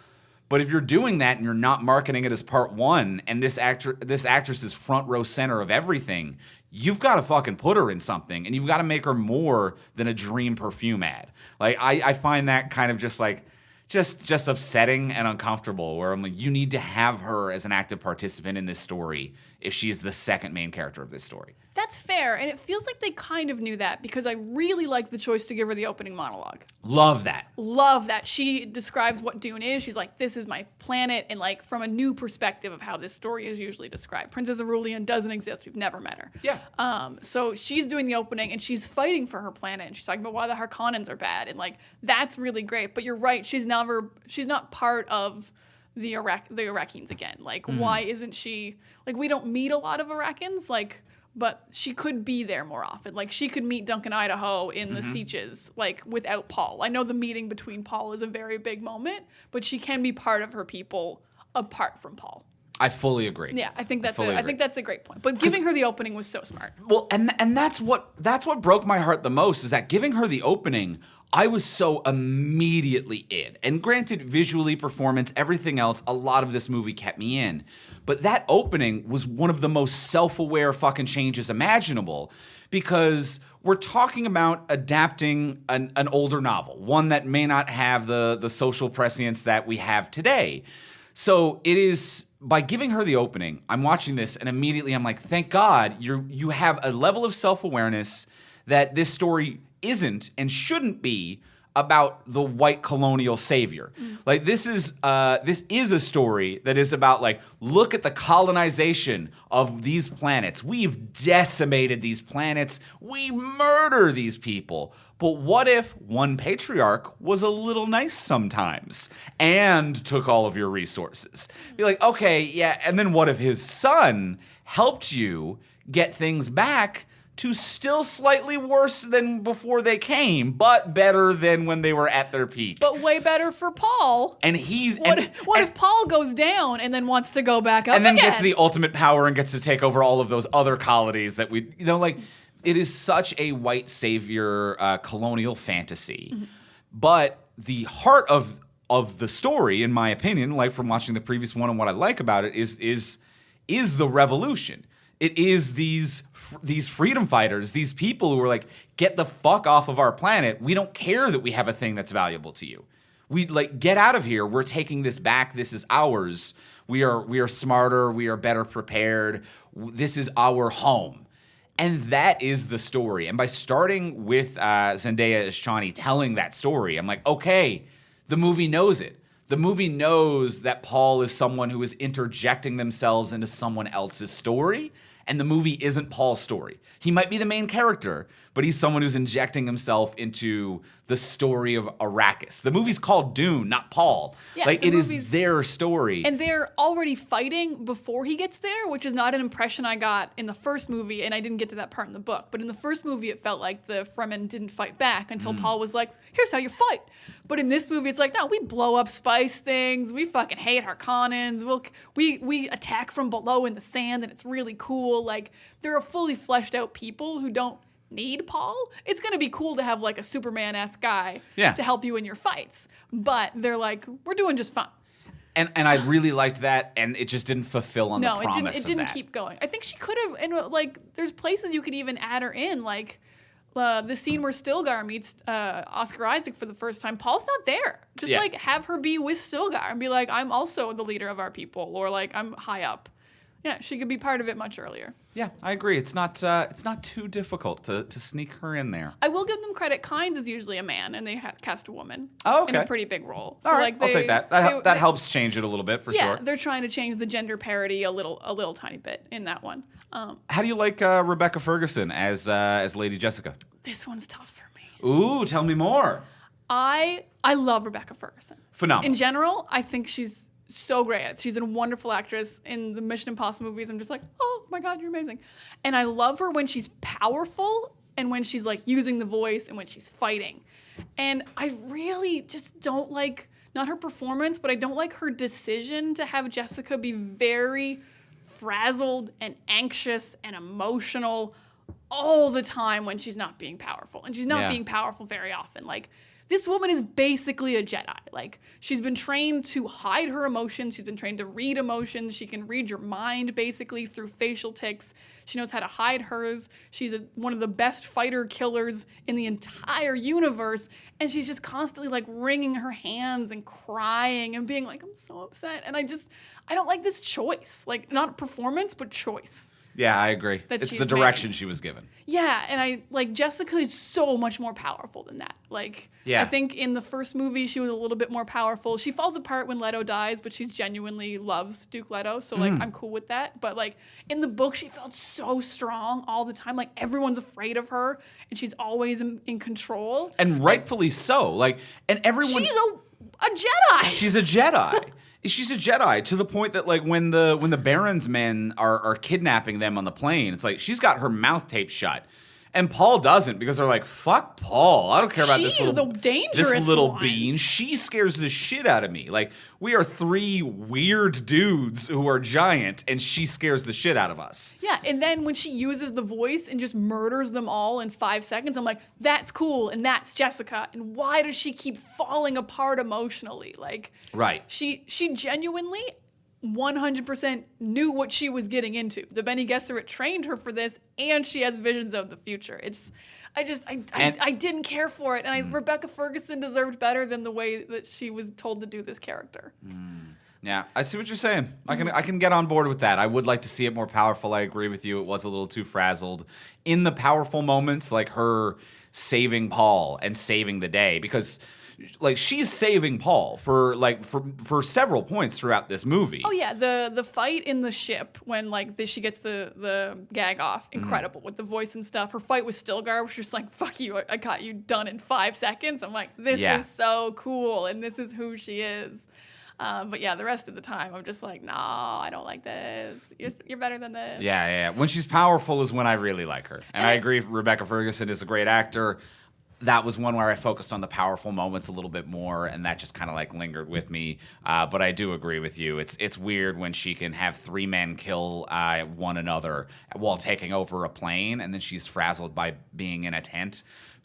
but if you're doing that and you're not marketing it as part 1 and this actress is front row center of everything, you've got to fucking put her in something and you've got to make her more than a dream perfume ad. Like I find that kind of just like just upsetting and uncomfortable, where I'm like, you need to have her as an active participant in this story if she's the second main character of this story. That's fair, and it feels like they kind of knew that because I really like the choice to give her the opening monologue. Love that. Love that. She describes what Dune is. She's like, this is my planet, and like from a new perspective of how this story is usually described. Princess Aurelian doesn't exist. We've never met her. Yeah. So she's doing the opening, and she's fighting for her planet, and she's talking about why the Harkonnens are bad, and like that's really great. But you're right. She's not part of the Iraqis again. Like, why isn't she, like, we don't meet a lot of Iraqis, like, but she could be there more often. Like, she could meet Duncan Idaho in the Sieges, like, without Paul. I know the meeting between Paul is a very big moment, but she can be part of her people apart from Paul. I fully agree. Yeah, I think that's a great point. But giving her the opening was so smart. Well, and that's what broke my heart the most, is that giving her the opening, I was so immediately in. And granted, visually, performance, everything else, a lot of this movie kept me in. But that opening was one of the most self-aware fucking changes imaginable, because we're talking about adapting an older novel, one that may not have the social prescience that we have today. So it is, by giving her the opening, I'm watching this and immediately I'm like, thank God you have a level of self-awareness that this story isn't and shouldn't be about the white colonial savior. Like, this is a story that is about, like, look at the colonization of these planets. We've decimated these planets. We murder these people. But what if one patriarch was a little nice sometimes and took all of your resources? Be like, okay, yeah, and then what if his son helped you get things back to still slightly worse than before they came, but better than when they were at their peak? But way better for Paul. And he's... What if Paul goes down and then wants to go back up and then again? gets the ultimate power and gets to take over all of those other colonies that we... like, it is such a white savior colonial fantasy. But the heart of the story, in my opinion, like from watching the previous one and what I like about it, is the revolution. It is these freedom fighters, these people who are like, get the fuck off of our planet. We don't care that we have a thing that's valuable to you. We like, get out of here. We're taking this back. This is ours. We are smarter. We are better prepared. This is our home. And that is the story. And by starting with Zendaya as Chani telling that story, I'm like, okay, the movie knows it. The movie knows that Paul is someone who is interjecting themselves into someone else's story, and the movie isn't Paul's story. He might be the main character, but he's someone who's injecting himself into the story of Arrakis. The movie's called Dune, not Paul. Yeah, like, it is their story. And they're already fighting before he gets there, which is not an impression I got in the first movie, and I didn't get to that part in the book. But in the first movie, it felt like the Fremen didn't fight back until Paul was like, here's how you fight. But in this movie, it's like, no, we blow up spice things. We fucking hate Harkonnens. We attack from below in the sand, and it's really cool. Like, they're a fully fleshed out people who don't need Paul. It's going to be cool to have, like, a Superman-esque guy to help you in your fights. But they're like, we're doing just fine. And I really liked that, and it just didn't fulfill on the promise of that. No, it didn't keep going. I think she could have, and, like, there's places you could even add her in, like, the scene where Stilgar meets Oscar Isaac for the first time. Paul's not there. Just like have her be with Stilgar and be like, I'm also the leader of our people, or like I'm high up. Yeah, she could be part of it much earlier. Yeah, I agree. It's not too difficult to sneak her in there. I will give them credit. Kynes is usually a man, and they cast a woman. Oh, okay. In a pretty big role. So all right, I'll take that. That helps change it a little bit for sure. Yeah, they're trying to change the gender parity a little tiny bit in that one. How do you like Rebecca Ferguson as Lady Jessica? This one's tough for me. Ooh, tell me more. I love Rebecca Ferguson. Phenomenal. In general, I think she's so great at it. She's a wonderful actress. In the Mission Impossible movies, I'm just like, oh my God, you're amazing. And I love her when she's powerful and when she's like using the voice and when she's fighting. And I really just don't like, not her performance, but I don't like her decision to have Jessica be very frazzled and anxious and emotional all the time when she's not being powerful. And she's not being powerful very often. Like, this woman is basically a Jedi. Like, she's been trained to hide her emotions. She's been trained to read emotions. She can read your mind, basically, through facial tics. She knows how to hide hers. She's one of the best fighter killers in the entire universe. And she's just constantly, like, wringing her hands and crying and being like, I'm so upset. And I don't like this choice. Like, not performance, but choice. Yeah, I agree. It's the direction she was given. Yeah, and Jessica is so much more powerful than that. Like, I think in the first movie, she was a little bit more powerful. She falls apart when Leto dies, but she genuinely loves Duke Leto, so, like, I'm cool with that. But, like, in the book, she felt so strong all the time. Like, everyone's afraid of her, and she's always in control. And rightfully so. Like, and everyone... She's a Jedi! She's a Jedi. She's a Jedi to the point that like when the Baron's men are kidnapping them on the plane, it's like she's got her mouth taped shut. And Paul doesn't because they're like, fuck Paul. I don't care about She's the dangerous one. bean. She scares the shit out of me. Like, we are three weird dudes who are giant, and she scares the shit out of us. Yeah, and then when she uses the voice and just murders them all in 5 seconds, I'm like, that's cool, and that's Jessica. And why does she keep falling apart emotionally? Like, right. She genuinely 100% knew what she was getting into. The Bene Gesserit trained her for this, and she has visions of the future. I didn't care for it, and Rebecca Ferguson deserved better than the way that she was told to do this character. Yeah, I see what you're saying. I can get on board with that. I would like to see it more powerful. I agree with you. It was a little too frazzled. In the powerful moments, like her saving Paul and saving the day, because like she's saving Paul for several points throughout this movie. Oh yeah, the fight in the ship when she gets the gag off, incredible with the voice and stuff. Her fight with Stilgar, which was like, fuck you, I got you done in 5 seconds. I'm like, this is so cool, and this is who she is. But yeah, the rest of the time, I'm just like, no, I don't like this. You're better than this. Yeah. When she's powerful is when I really like her. And I agree, Rebecca Ferguson is a great actor. That was one where I focused on the powerful moments a little bit more, and that just kind of like lingered with me. But I do agree with you. It's weird when she can have 3 men kill one another while taking over a plane, and then she's frazzled by being in a tent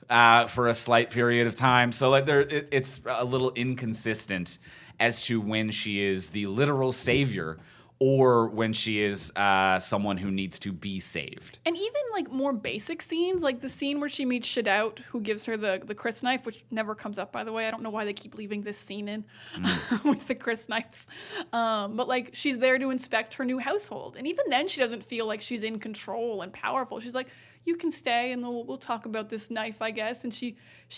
for a slight period of time. So like it's a little inconsistent as to when she is the literal savior or when she is someone who needs to be saved. And even like more basic scenes, like the scene where she meets Shadout, who gives her the Chris knife, which never comes up, by the way. I don't know why they keep leaving this scene in with the Chris knives. But like she's there to inspect her new household. And even then she doesn't feel like she's in control and powerful. She's like, you can stay and we'll talk about this knife, I guess. And she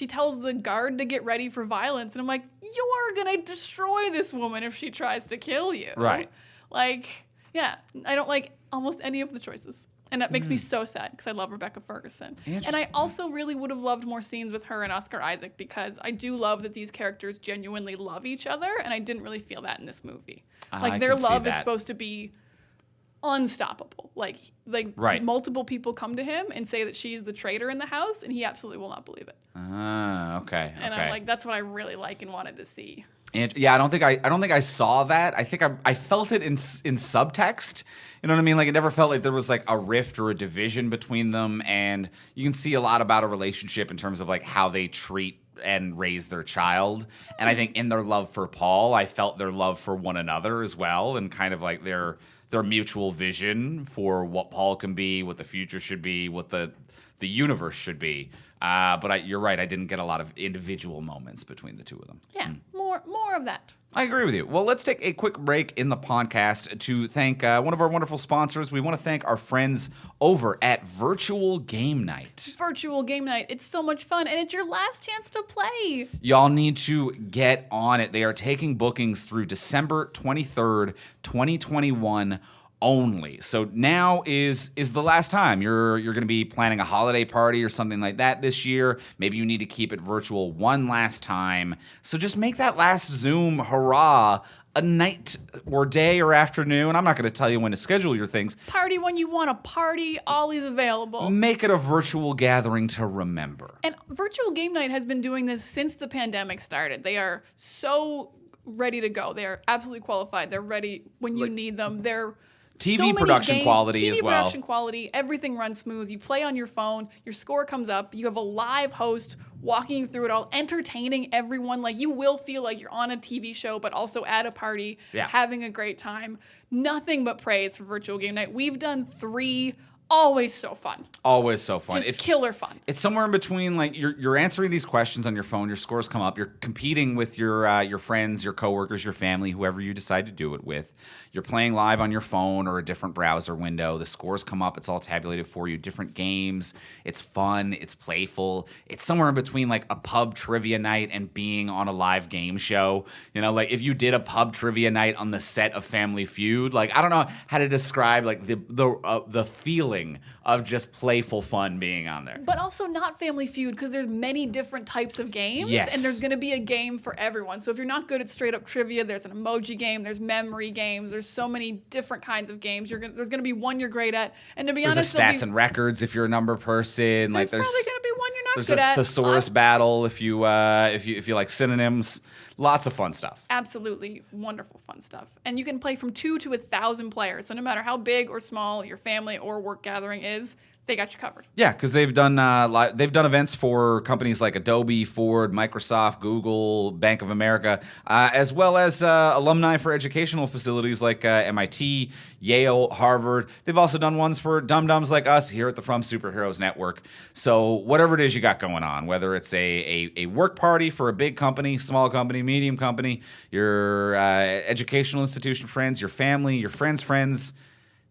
tells the guard to get ready for violence. And I'm like, you're going to destroy this woman if she tries to kill you. Right. Like, yeah, I don't like almost any of the choices. And that makes me so sad because I love Rebecca Ferguson. And I also really would have loved more scenes with her and Oscar Isaac because I do love that these characters genuinely love each other. And I didn't really feel that in this movie. Like, their love is supposed to be unstoppable. Like multiple people come to him and say that she's the traitor in the house, and he absolutely will not believe it. Okay. And I'm like, that's what I really like and wanted to see. And yeah, I don't think I saw that. I think I felt it in subtext. You know what I mean? Like, it never felt like there was like a rift or a division between them. And you can see a lot about a relationship in terms of like how they treat and raise their child. And I think in their love for Paul, I felt their love for one another as well, and kind of like their mutual vision for what Paul can be, what the future should be, what the universe should be. But you're right. I didn't get a lot of individual moments between the two of them. Yeah, more of that. I agree with you. Well, let's take a quick break in the podcast to thank one of our wonderful sponsors. We want to thank our friends over at Virtual Game Night. Virtual Game Night. It's so much fun, and it's your last chance to play. Y'all need to get on it. They are taking bookings through December 23rd, 2021 only. So now is the last time you're going to be planning a holiday party or something like that this year. Maybe you need to keep it virtual one last time. So just make that last Zoom hurrah a night or day or afternoon. I'm not going to tell you when to schedule your things. Party when you want to party. Always available. Make it a virtual gathering to remember. And Virtual Game Night has been doing this since the pandemic started. They are so ready to go. They are absolutely qualified. They're ready when you need them. They're TV production quality as well. TV production quality, everything runs smooth. You play on your phone, your score comes up, you have a live host walking you through it all, entertaining everyone. Like, you will feel like you're on a TV show, but also at a party, having a great time. Nothing but praise for Virtual Game Night. We've done 3. Always so fun. Always so fun. Just killer fun. It's somewhere in between, like, you're answering these questions on your phone, your scores come up, you're competing with your friends, your coworkers, your family, whoever you decide to do it with. You're playing live on your phone or a different browser window. The scores come up, it's all tabulated for you. Different games. It's fun, it's playful. It's somewhere in between like a pub trivia night and being on a live game show. You know, like if you did a pub trivia night on the set of Family Feud, like I don't know how to describe like the feeling feeling of just playful fun being on there. But also not Family Feud, because there's many different types of games. Yes. And there's going to be a game for everyone. So if you're not good at straight up trivia, there's an emoji game, there's memory games, there's so many different kinds of games. There's going to be one you're great at. And to be There's honest, a stats and records if you're a number person. there's probably going to be one you're not good at. There's a thesaurus battle if you like synonyms. Lots of fun stuff. Absolutely wonderful fun stuff. And you can play from 2 to 1,000 players. So no matter how big or small your family or work gathering is, they got you covered. Yeah, because they've done events for companies like Adobe, Ford, Microsoft, Google, Bank of America, as well as alumni for educational facilities like MIT, Yale, Harvard. They've also done ones for dum-dums like us here at the From Superheroes Network. So whatever it is you got going on, whether it's a work party for a big company, small company, medium company, your educational institution friends, your family, your friends,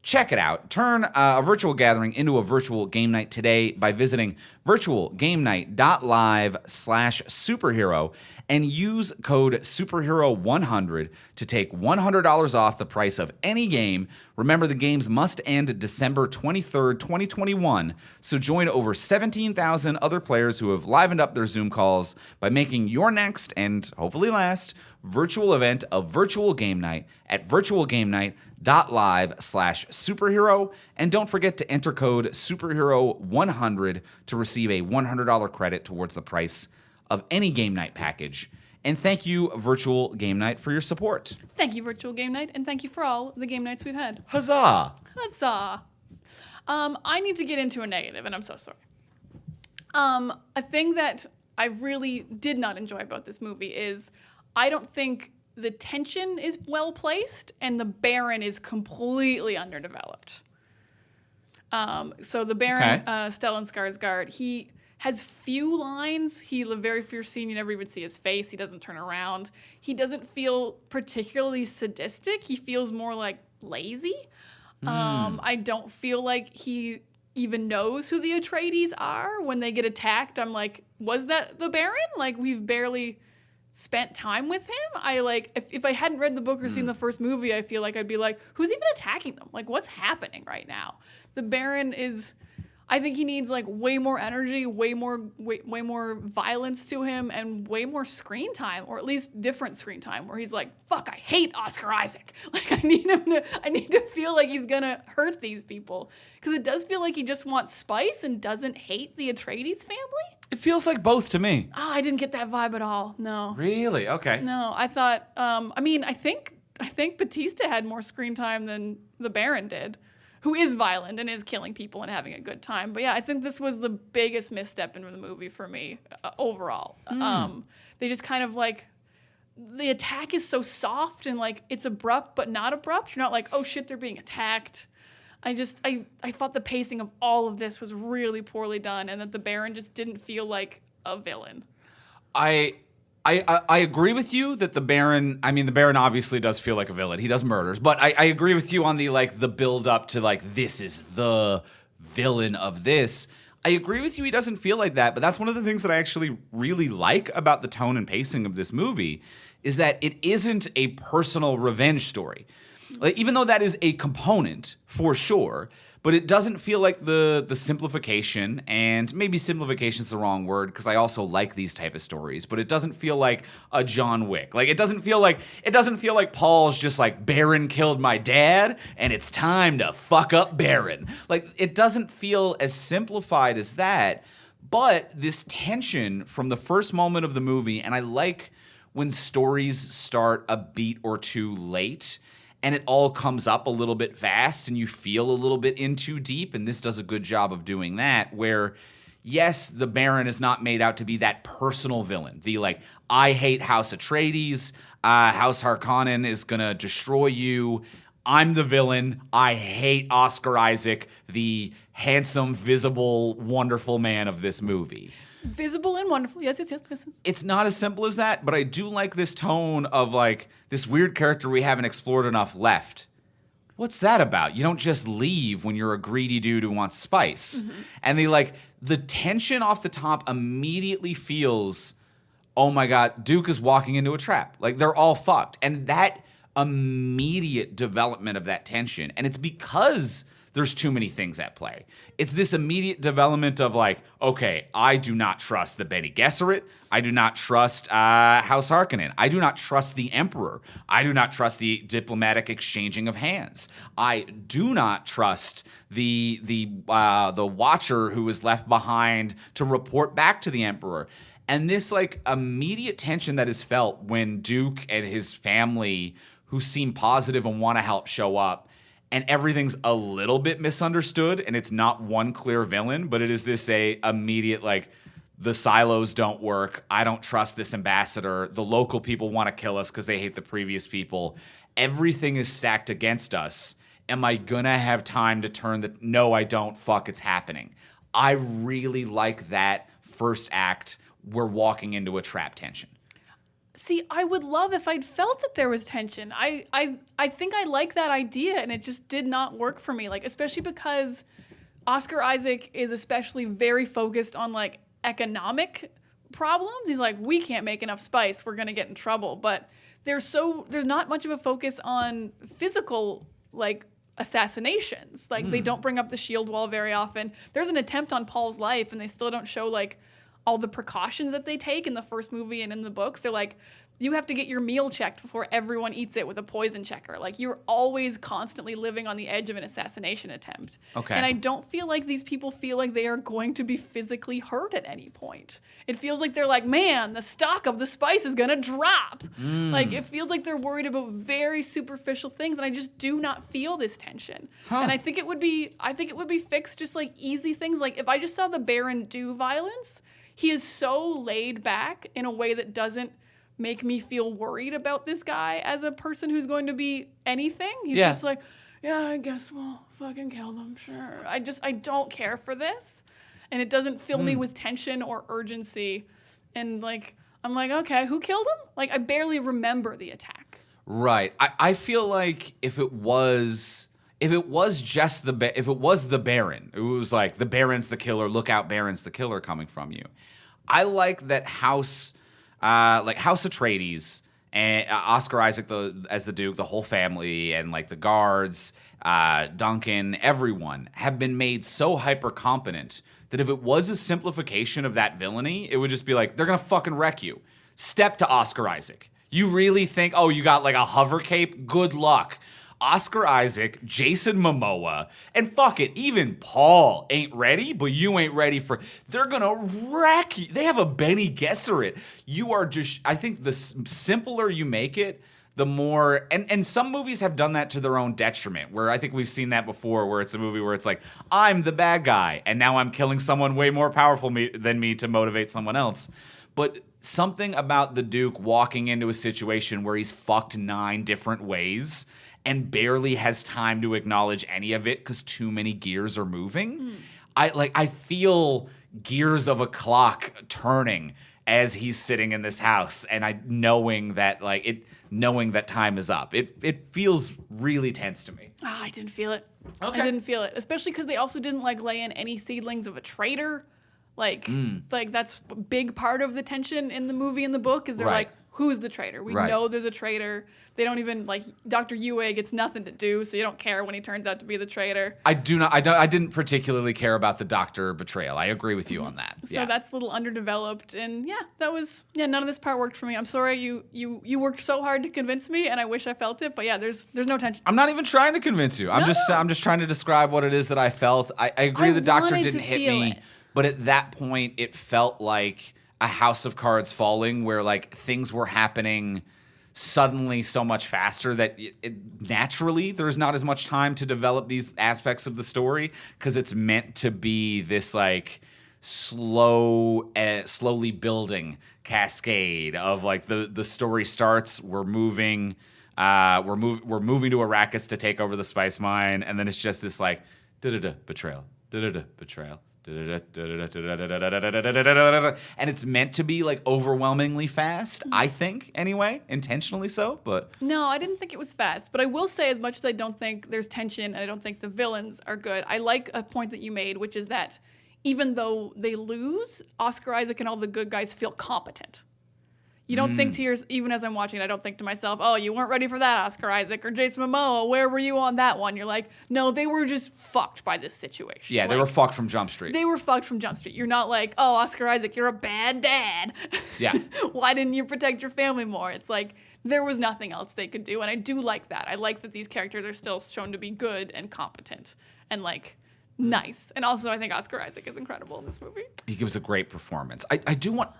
check it out. Turn a virtual gathering into a virtual game night today by visiting virtualgamenight.live/superhero and use code superhero100 to take $100 off the price of any game. Remember, the games must end December 23rd, 2021, so join over 17,000 other players who have livened up their Zoom calls by making your next, and hopefully last, virtual event a virtual game night at virtualgamenight.live/superhero. And don't forget to enter code superhero100 to receive a $100 credit towards the price of any game night package. And thank you, Virtual Game Night, for your support. Thank you, Virtual Game Night, and thank you for all the game nights we've had. Huzzah! Huzzah. I need to get into a negative, and I'm so sorry. A thing that I really did not enjoy about this movie is I don't think the tension is well placed, and the Baron is completely underdeveloped. So the Baron, Stellan Skarsgård, he has few lines. The very first scene, you never even see his face. He doesn't turn around. He doesn't feel particularly sadistic. He feels more like lazy. I don't feel like he even knows who the Atreides are. When they get attacked, I'm like, was that the Baron? Like, we've barely spent time with him. If I hadn't read the book or seen the first movie, I feel like I'd be like, who's even attacking them? Like, what's happening right now? The Baron is, I think he needs like way more energy, way more violence to him, and way more screen time, or at least different screen time, where he's like, fuck, I hate Oscar Isaac. Like, I need to feel like he's gonna hurt these people. Because it does feel like he just wants spice and doesn't hate the Atreides family. It feels like both to me. Oh, I didn't get that vibe at all. No. Really? Okay. No, I thought. I think Batista had more screen time than the Baron did, who is violent and is killing people and having a good time. But yeah, I think this was the biggest misstep in the movie for me overall. They just kind of like, the attack is so soft and like it's abrupt but not abrupt. You're not like, oh shit, they're being attacked. I thought the pacing of all of this was really poorly done, and that the Baron just didn't feel like a villain. I agree with you that the Baron obviously does feel like a villain. He does murders, but I agree with you on the build up to like, this is the villain of this. I agree with you. He doesn't feel like that, but that's one of the things that I actually really like about the tone and pacing of this movie, is that it isn't a personal revenge story. Like, even though that is a component for sure, but it doesn't feel like the simplification, and maybe simplification is the wrong word because I also like these type of stories, but it doesn't feel like a John Wick. Like, it doesn't feel like Paul's just like, Baron killed my dad and it's time to fuck up Baron. Like, it doesn't feel as simplified as that, but this tension from the first moment of the movie, and I like when stories start a beat or two late, and it all comes up a little bit fast and you feel a little bit in too deep, and this does a good job of doing that, where, yes, the Baron is not made out to be that personal villain. The, like, I hate House Atreides, House Harkonnen is gonna destroy you, I'm the villain, I hate Oscar Isaac, the handsome, visible, wonderful man of this movie. Visible and wonderful. Yes. It's not as simple as that, but I do like this tone of like, this weird character we haven't explored enough left. What's that about? You don't just leave when you're a greedy dude who wants spice. Mm-hmm. And the tension off the top immediately feels, oh my God, Duke is walking into a trap. Like, they're all fucked. And that immediate development of that tension, and it's because there's too many things at play. It's this immediate development of like, okay, I do not trust the Bene Gesserit. I do not trust House Harkonnen. I do not trust the Emperor. I do not trust the diplomatic exchanging of hands. I do not trust the Watcher who was left behind to report back to the Emperor. And this like immediate tension that is felt when Duke and his family, who seem positive and want to help, show up, and everything's a little bit misunderstood, and it's not one clear villain, but it is this immediate like, the silos don't work. I don't trust this ambassador. The local people want to kill us because they hate the previous people. Everything is stacked against us. Am I gonna have time to turn the? No, I don't. Fuck, it's happening. I really like that first act. We're walking into a trap tension. See, I would love if I'd felt that there was tension. I think I like that idea, and it just did not work for me. Like, especially because Oscar Isaac is especially very focused on like economic problems. He's like, we can't make enough spice, we're gonna get in trouble. But there's not much of a focus on physical like assassinations. Like they don't bring up the shield wall very often. There's an attempt on Paul's life, and they still don't show like all the precautions that they take in the first movie and in the books. They're like, you have to get your meal checked before everyone eats it with a poison checker. Like, you're always constantly living on the edge of an assassination attempt. Okay. And I don't feel like these people feel like they are going to be physically hurt at any point. It feels like they're like, man, the stock of the spice is going to drop. Like, it feels like they're worried about very superficial things, and I just do not feel this tension. And I think it would be fixed just like easy things. Like, if I just saw the Baron do violence, he is so laid back in a way that doesn't make me feel worried about this guy as a person who's going to be anything. He's just like, yeah, I guess we'll fucking kill them, sure. I don't care for this. And it doesn't fill me with tension or urgency. And like, I'm like, okay, who killed him? Like, I barely remember the attack. Right. I feel like if it was the Baron, it was like, the Baron's the killer, look out, Baron's the killer coming from you. I like that House Atreides and Oscar Isaac as the Duke, the whole family, and like the guards, Duncan, everyone have been made so hyper competent that if it was a simplification of that villainy, it would just be like, they're gonna fucking wreck you. Step to Oscar Isaac. You really think, oh, you got like a hover cape? Good luck. Oscar Isaac, Jason Momoa, and fuck it, even Paul ain't ready, but you ain't ready for. They're gonna wreck you. They have a Bene Gesserit. You are just. I think the simpler you make it, the more. And some movies have done that to their own detriment. Where I think we've seen that before, where it's a movie where it's like, I'm the bad guy, and now I'm killing someone way more powerful than me to motivate someone else. But something about the Duke walking into a situation where he's fucked 9 different ways and barely has time to acknowledge any of it because too many gears are moving. I feel gears of a clock turning as he's sitting in this house, and knowing that time is up. It feels really tense to me. I didn't feel it. Okay. I didn't feel it, especially because they also didn't like lay in any seedlings of a traitor. Like that's a big part of the tension in the movie and the book is they're Right. like, who's the traitor? We know there's a traitor. They don't even like Dr. Yue gets nothing to do, so you don't care when he turns out to be the traitor. I didn't particularly care about the doctor betrayal. I agree with you on that. So that's a little underdeveloped, and none of this part worked for me. I'm sorry you worked so hard to convince me, and I wish I felt it, but yeah, there's no tension. I'm not even trying to convince you. I'm just trying to describe what it is that I felt. I agree the doctor didn't hit me, but at that point it felt like a House of Cards falling, where like things were happening suddenly so much faster that naturally there's not as much time to develop these aspects of the story because it's meant to be this like slowly building cascade of like the story starts, we're moving to Arrakis to take over the spice mine, and then it's just this like betrayal, betrayal. And it's meant to be like overwhelmingly fast, I think, anyway, intentionally so, but no, I didn't think it was fast, but I will say, as much as I don't think there's tension and I don't think the villains are good, I like a point that you made, which is that even though they lose, Oscar Isaac and all the good guys feel competent. You don't think to yourself, even as I'm watching it, I don't think to myself, oh, you weren't ready for that, Oscar Isaac or Jason Momoa. Where were you on that one? You're like, no, they were just fucked by this situation. Yeah, they were fucked from Jump Street. They were fucked from Jump Street. You're not like, oh, Oscar Isaac, you're a bad dad. Yeah. Why didn't you protect your family more? It's like, there was nothing else they could do. And I do like that. I like that these characters are still shown to be good and competent and like nice. And also, I think Oscar Isaac is incredible in this movie. He gives a great performance. I do want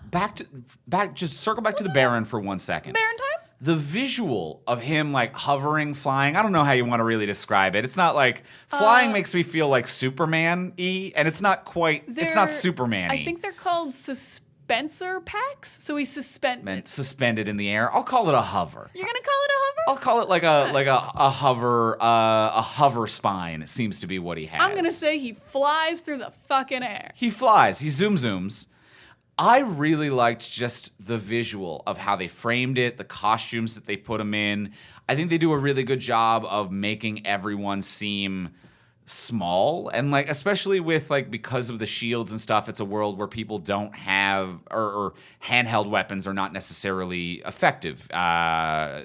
just circle back to the Baron for 1 second. Baron time? The visual of him like hovering, flying. I don't know how you want to really describe it. It's not like flying makes me feel like Superman-y, and it's not quite. It's not Superman-y. I think they're called suspensor packs. So he's suspended in the air. I'll call it a hover. You're gonna call it a hover? I'll call it like a hover spine. It seems to be what he has. I'm gonna say he flies through the fucking air. He flies. He zooms. I really liked just the visual of how they framed it, the costumes that they put him in. I think they do a really good job of making everyone seem small, and like especially with like because of the shields and stuff, it's a world where people don't have or handheld weapons are not necessarily effective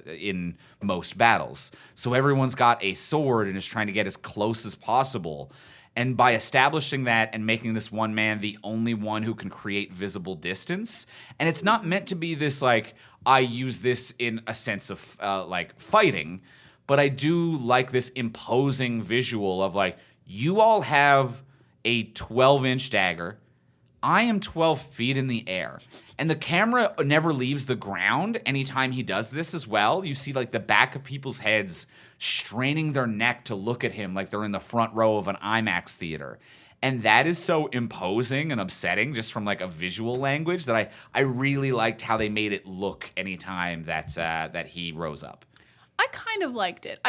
in most battles. So everyone's got a sword and is trying to get as close as possible. And by establishing that and making this one man the only one who can create visible distance, and it's not meant to be this like I use this in a sense of like fighting. But I do like this imposing visual of like, you all have a 12-inch dagger. I am 12 feet in the air. And the camera never leaves the ground anytime he does this as well. You see like the back of people's heads straining their neck to look at him like they're in the front row of an IMAX theater. And that is so imposing and upsetting just from like a visual language that I really liked how they made it look anytime that he rose up. I kind of liked it.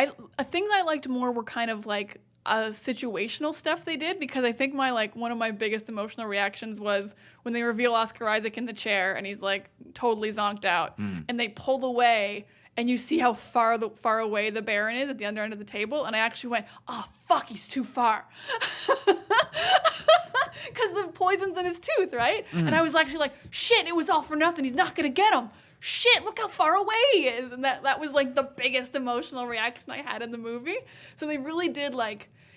Things I liked more were kind of like situational stuff they did, because I think one of my biggest emotional reactions was when they reveal Oscar Isaac in the chair and he's like totally zonked out, and they pull away and you see how far away the Baron is at the other end of the table, and I actually went, oh fuck, he's too far. Because the poison's in his tooth, right? And I was actually like, shit, it was all for nothing. He's not gonna get him. Shit, look how far away he is. And that was like the biggest emotional reaction I had in the movie. So they really did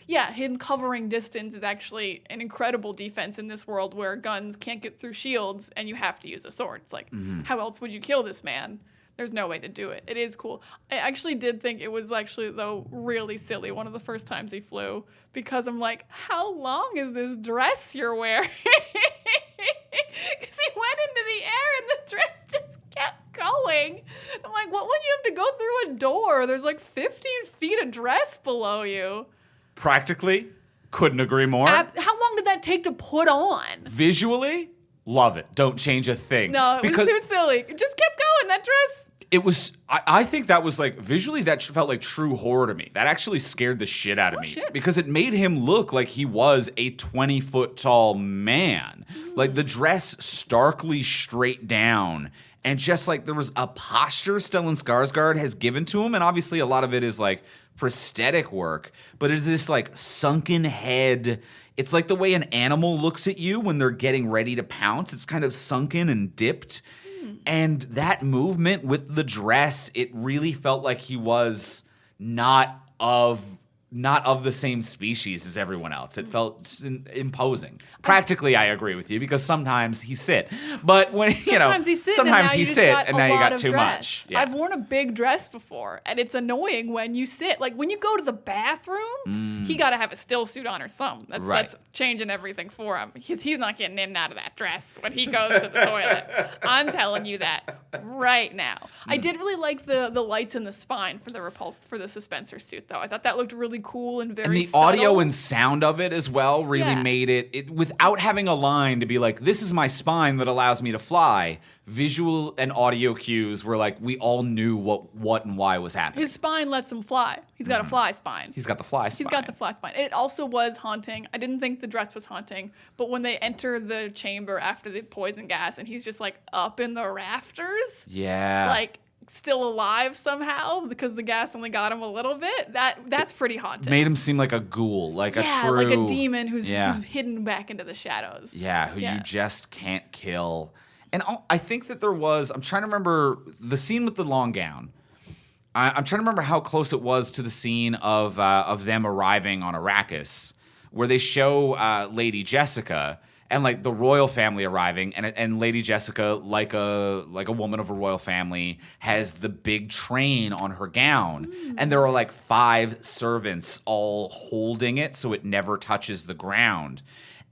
him covering distance is actually an incredible defense in this world where guns can't get through shields and you have to use a sword. It's like, how else would you kill this man? There's no way to do it. It is cool. I actually did think it was actually, though, really silly one of the first times he flew, because I'm like, how long is this dress you're wearing? Because he went into the air and the dress just kept going. I'm like, what when you have to go through a door? There's like 15 feet of dress below you. Practically, couldn't agree more. How long did that take to put on? Visually, love it. Don't change a thing. No, it was too silly. It just kept going, that dress. It was, I think that was like, visually that felt like true horror to me. That actually scared the shit out of me. Shit. Because it made him look like he was a 20-foot tall man. Like the dress starkly straight down. And just like there was a posture Stellan Skarsgård has given to him. And obviously a lot of it is like prosthetic work. But it's this like sunken head. It's like the way an animal looks at you when they're getting ready to pounce. It's kind of sunken and dipped. And that movement with the dress, it really felt like he was not of the same species as everyone else. It felt imposing. Practically, I agree with you, because sometimes he sit. But when sometimes he sit, and now you got too much. Yeah. I've worn a big dress before, and it's annoying when you sit. Like when you go to the bathroom, he got to have a still suit on or something. That's changing everything for him. He's not getting in and out of that dress when he goes to the toilet. I'm telling you that right now. I did really like the lights in the spine for the suspensor suit, though. I thought that looked really cool and very the subtle. Audio and sound of it as well really made it without having a line to be like, this is my spine that allows me to fly. Visual and audio cues were like, we all knew what and why was happening. His spine lets him fly. He's got a fly spine. He's got the fly spine. It also was haunting. I didn't think the dress was haunting, but when they enter the chamber after the poison gas and he's just like up in the rafters. Yeah. Like still alive somehow because the gas only got him a little bit. That's pretty haunting. Made him seem like a ghoul, like a true, like a demon who's hidden back into the shadows. Yeah, who you just can't kill. And I think that there was, I'm trying to remember the scene with the long gown. I'm trying to remember how close it was to the scene of them arriving on Arrakis, where they show Lady Jessica and like the royal family arriving, and Lady Jessica, like a woman of a royal family, has the big train on her gown, and there are like 5 servants all holding it so it never touches the ground,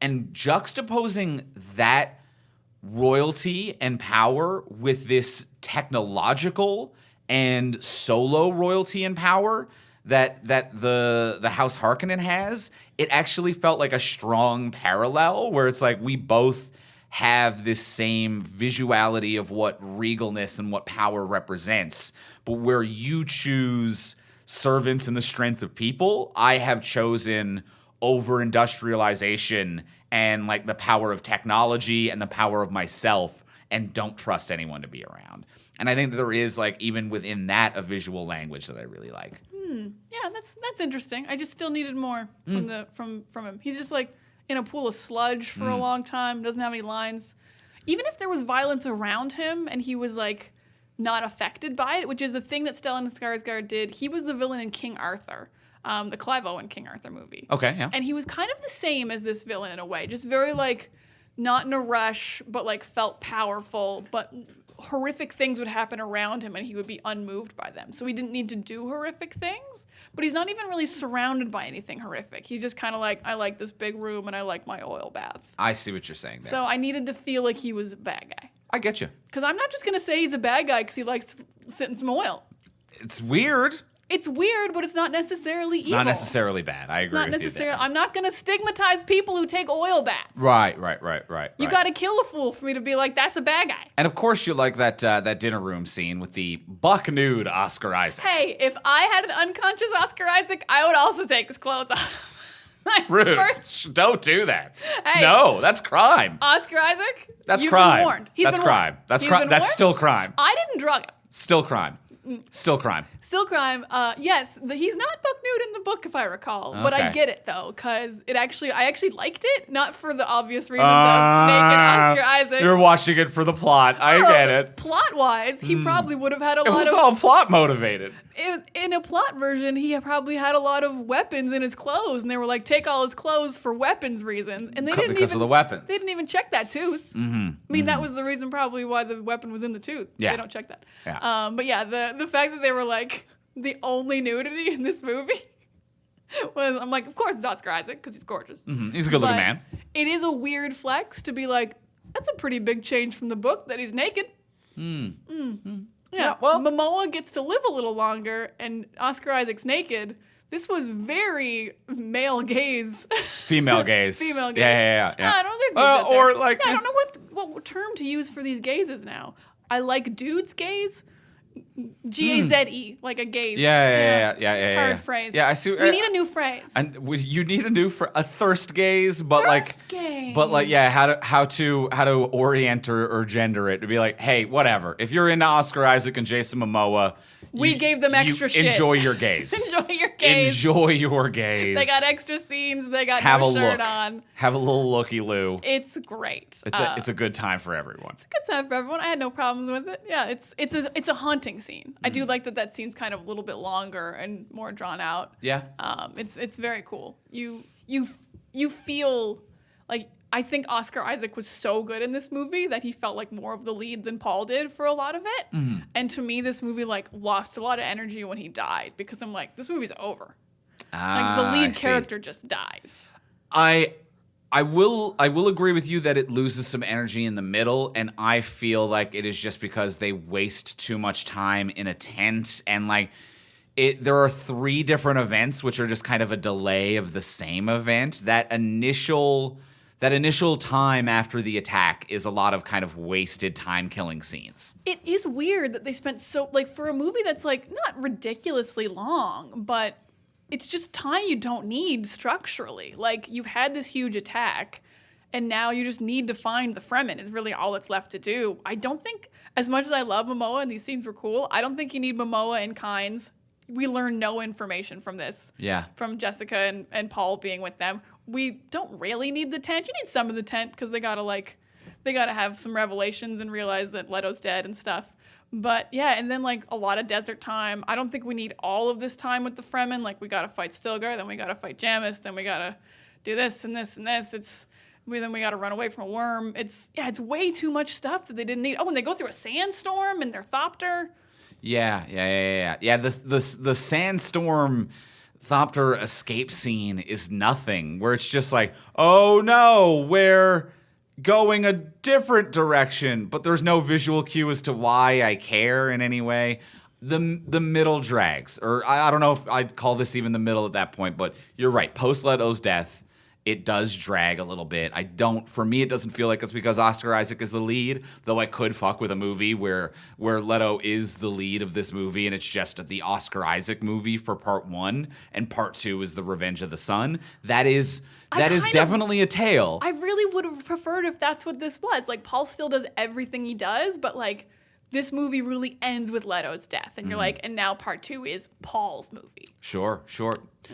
and juxtaposing that royalty and power with this technological and solo royalty and power that the House Harkonnen has, it actually felt like a strong parallel where it's like we both have this same visuality of what regalness and what power represents, but where you choose servants and the strength of people, I have chosen over-industrialization and like the power of technology and the power of myself, and don't trust anyone to be around. And I think that there is, like, even within that, a visual language that I really like. Yeah, that's interesting. I just still needed more from him. He's just like in a pool of sludge for a long time, doesn't have any lines. Even if there was violence around him and he was like not affected by it, which is the thing that Stellan Skarsgård did. He was the villain in King Arthur, the Clive Owen King Arthur movie. Okay, yeah. And he was kind of the same as this villain in a way, just very like not in a rush, but like felt powerful, but horrific things would happen around him and he would be unmoved by them. So he didn't need to do horrific things, but he's not even really surrounded by anything horrific. He's just kind of like, I like this big room and I like my oil bath. I see what you're saying there. So I needed to feel like he was a bad guy. I get you. Because I'm not just going to say he's a bad guy because he likes to sit in some oil. It's weird. It's weird, but it's not necessarily evil. Not necessarily bad. I agree Not with necessarily. you there. I'm not going to stigmatize people who take oil baths. Right. You got to kill a fool for me to be like, that's a bad guy. And of course, you like that dinner room scene with the buck nude Oscar Isaac. Hey, if I had an unconscious Oscar Isaac, I would also take his clothes off. Rude. Don't do that. Hey, no, that's crime. Oscar Isaac, that's you've crime. been warned. That's crime. That's crime. That's still crime. I didn't drug him. Still crime. Still crime. Still crime. Yes, he's not buck nude in the book, if I recall. But I get it though, because I actually liked it, not for the obvious reasons of naked Oscar Isaac. You're watching it for the plot. I get it. Plot wise, he probably would have had a lot of. It was all plot motivated. In a plot version, he probably had a lot of weapons in his clothes, and they were like, take all his clothes for weapons reasons, and they didn't because of the weapons. They didn't even check that tooth. Mm-hmm. I mean, that was the reason probably why the weapon was in the tooth. Yeah. They don't check that. Yeah. But yeah, the fact that they were like the only nudity in this movie was, I'm like, of course it's Oscar Isaac because he's gorgeous. Mm-hmm. He's a good looking man. It is a weird flex to be like, that's a pretty big change from the book that he's naked. Yeah, well, Momoa gets to live a little longer, and Oscar Isaac's naked. This was very male gaze. Female gaze. Female gaze. Yeah. I don't know. Or like, I don't know what term to use for these gazes now. I like dudes gaze. Gaze, like a gaze. Yeah. It's a hard phrase. Yeah, I see. We need a new phrase. And you need a thirst gaze, but gaze. how to orient or gender it to be like, hey, whatever. If you're into Oscar Isaac and Jason Momoa, we gave them extra shit. Enjoy your gaze. Enjoy your gaze. Enjoy your gaze. They got extra scenes. They got no shirt on. Have a little looky-loo. It's great. It's a good time for everyone. It's a good time for everyone. I had no problems with it. Yeah, it's a haunting scene. I do like that scene's kind of a little bit longer and more drawn out. Yeah. It's very cool. You feel like, I think Oscar Isaac was so good in this movie that he felt like more of the lead than Paul did for a lot of it. Mm-hmm. And to me, this movie like lost a lot of energy when he died, because I'm like, this movie's over. Like the lead character just died. I will agree with you that it loses some energy in the middle, and I feel like it is just because they waste too much time in a tent, and like there are 3 different events which are just kind of a delay of the same event. That initial time after the attack is a lot of kind of wasted time-killing scenes. It is weird that they spent for a movie that's like not ridiculously long, but it's just time you don't need structurally. Like, you've had this huge attack, and now you just need to find the Fremen is really all that's left to do. I don't think, as much as I love Momoa and these scenes were cool, I don't think you need Momoa and Kynes. We learn no information from this. Yeah. From Jessica and Paul being with them. We don't really need the tent. You need some of the tent because they gotta they got to have some revelations and realize that Leto's dead and stuff. But yeah, and then like a lot of desert time. I don't think we need all of this time with the Fremen. Like we got to fight Stilgar, then we got to fight Jamis, then we got to do this and this and this. Then we got to run away from a worm. It's way too much stuff that they didn't need. Oh, and they go through a sandstorm and their Thopter. Yeah. The sandstorm Thopter escape scene is nothing. Where it's just like, oh no, we're going a different direction, but there's no visual cue as to why I care in any way. The middle drags, or I don't know if I'd call this even the middle at that point, but you're right. Post Leto's death, it does drag a little bit. For me, it doesn't feel like it's because Oscar Isaac is the lead, though I could fuck with a movie where Leto is the lead of this movie and it's just the Oscar Isaac movie for part 1 and part 2 is the Revenge of the Sun. That is definitely a tale. I really would have preferred if that's what this was. Like, Paul still does everything he does, but like, this movie really ends with Leto's death. And you're like, and now part 2 is Paul's movie. Sure.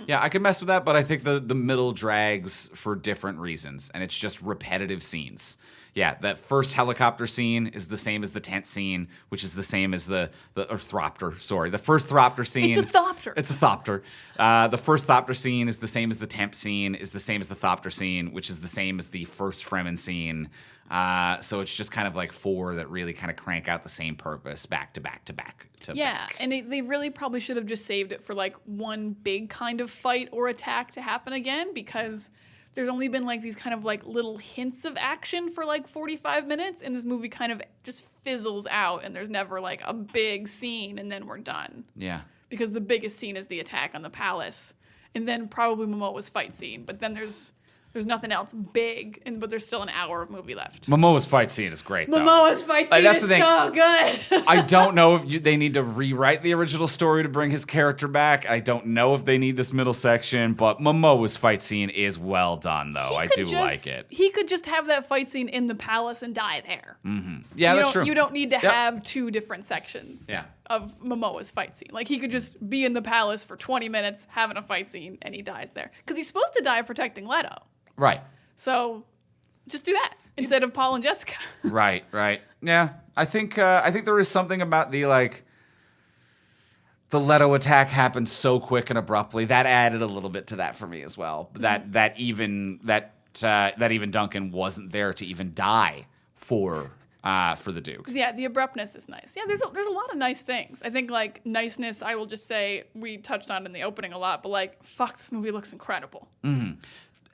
Yeah, I could mess with that, but I think the middle drags for different reasons, and it's just repetitive scenes. Yeah, that first helicopter scene is the same as the tent scene, which is the same as the Thopter. Sorry, the first Thopter scene. It's a Thopter. It's a Thopter. The first Thopter scene is the same as the temp scene, is the same as the Thopter scene, which is the same as the first Fremen scene. So it's just kind of like 4 that really kind of crank out the same purpose back to back to back to back. And they really probably should have just saved it for like one big kind of fight or attack to happen again, because there's only been like these kind of like little hints of action for like 45 minutes, and this movie kind of just fizzles out, and there's never like a big scene, and then we're done. Yeah. Because the biggest scene is the attack on the palace, and then probably Momoa's fight scene, but then there's nothing else big, but there's still an hour of movie left. Momoa's fight scene is great, though. Momoa's fight scene is so good. I don't know if they need to rewrite the original story to bring his character back. I don't know if they need this middle section, but Momoa's fight scene is well done, though. I do like it. He could just have that fight scene in the palace and die there. Mm-hmm. Yeah, that's true. You don't need to have 2 different sections. Yeah. Of Momoa's fight scene. Like, he could just be in the palace for 20 minutes having a fight scene, and he dies there. Because he's supposed to die protecting Leto. Right. So just do that instead of Paul and Jessica. Right. Yeah. I think there is something about the Leto attack happened so quick and abruptly. That added a little bit to that for me as well. Mm-hmm. That even Duncan wasn't there to even die for the Duke. Yeah, the abruptness is nice. Yeah, there's a lot of nice things. I think like niceness, I will just say, we touched on it in the opening a lot, but like, fuck, this movie looks incredible. Mm-hmm.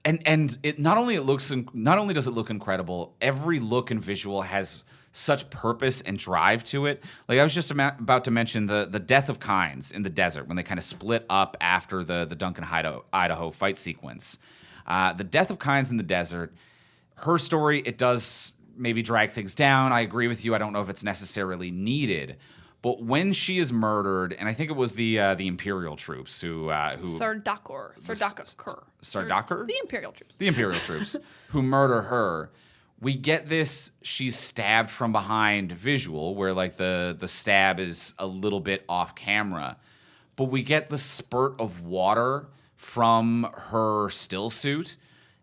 And it not only does it look incredible, every look and visual has such purpose and drive to it. Like, I was just about to mention the death of Kynes in the desert when they kind of split up after the Duncan Idaho fight sequence. The death of Kynes in the desert, her story, it does maybe drag things down. I agree with you. I don't know if it's necessarily needed. But when she is murdered, and I think it was the Imperial troops who Sardaukar. The Imperial troops. The Imperial troops who murder her. We get this, she's stabbed from behind visual where like the stab is a little bit off camera. But we get the spurt of water from her still suit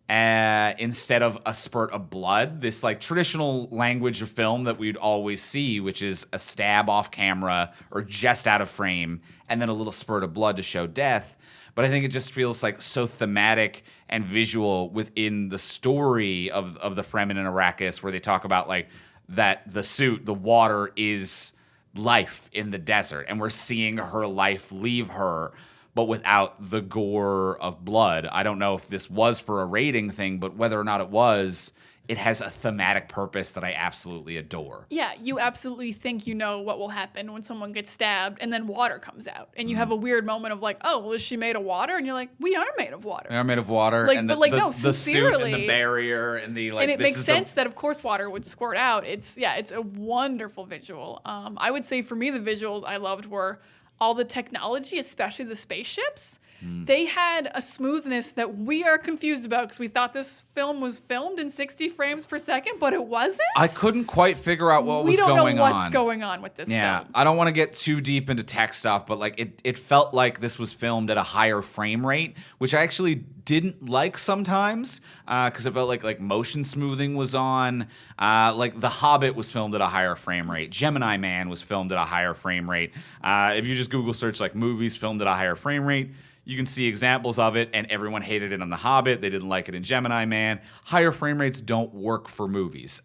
instead of a spurt of blood. This like traditional language of film that we'd always see, which is a stab off camera or just out of frame, and then a little spurt of blood to show death. But I think it just feels like so thematic and visual within the story of the Fremen and Arrakis, where they talk about like that the suit, the water is life in the desert, and we're seeing her life leave her, but without the gore of blood. I don't know if this was for a rating thing, but whether or not it was, it has a thematic purpose that I absolutely adore. Yeah, you absolutely think you know what will happen when someone gets stabbed and then water comes out. And you have a weird moment of like, oh, well, is she made of water? And you're like, we are made of water. We are made of water. Like, and but no, sincerely. The suit and the barrier and the like. And it makes sense that, of course, water would squirt out. It's a wonderful visual. I would say for me, the visuals I loved were all the technology, especially the spaceships. they had a smoothness that we are confused about because we thought this film was filmed in 60 frames per second, but it wasn't. I couldn't quite figure out what was going on. We don't know what's going on with this film. I don't want to get too deep into tech stuff, but like it felt like this was filmed at a higher frame rate, which I actually didn't like sometimes because it felt like motion smoothing was on. Like The Hobbit was filmed at a higher frame rate. Gemini Man was filmed at a higher frame rate. If you just Google search like movies filmed at a higher frame rate, you can see examples of it, and everyone hated it on The Hobbit. They didn't like it in Gemini Man. Higher frame rates don't work for movies,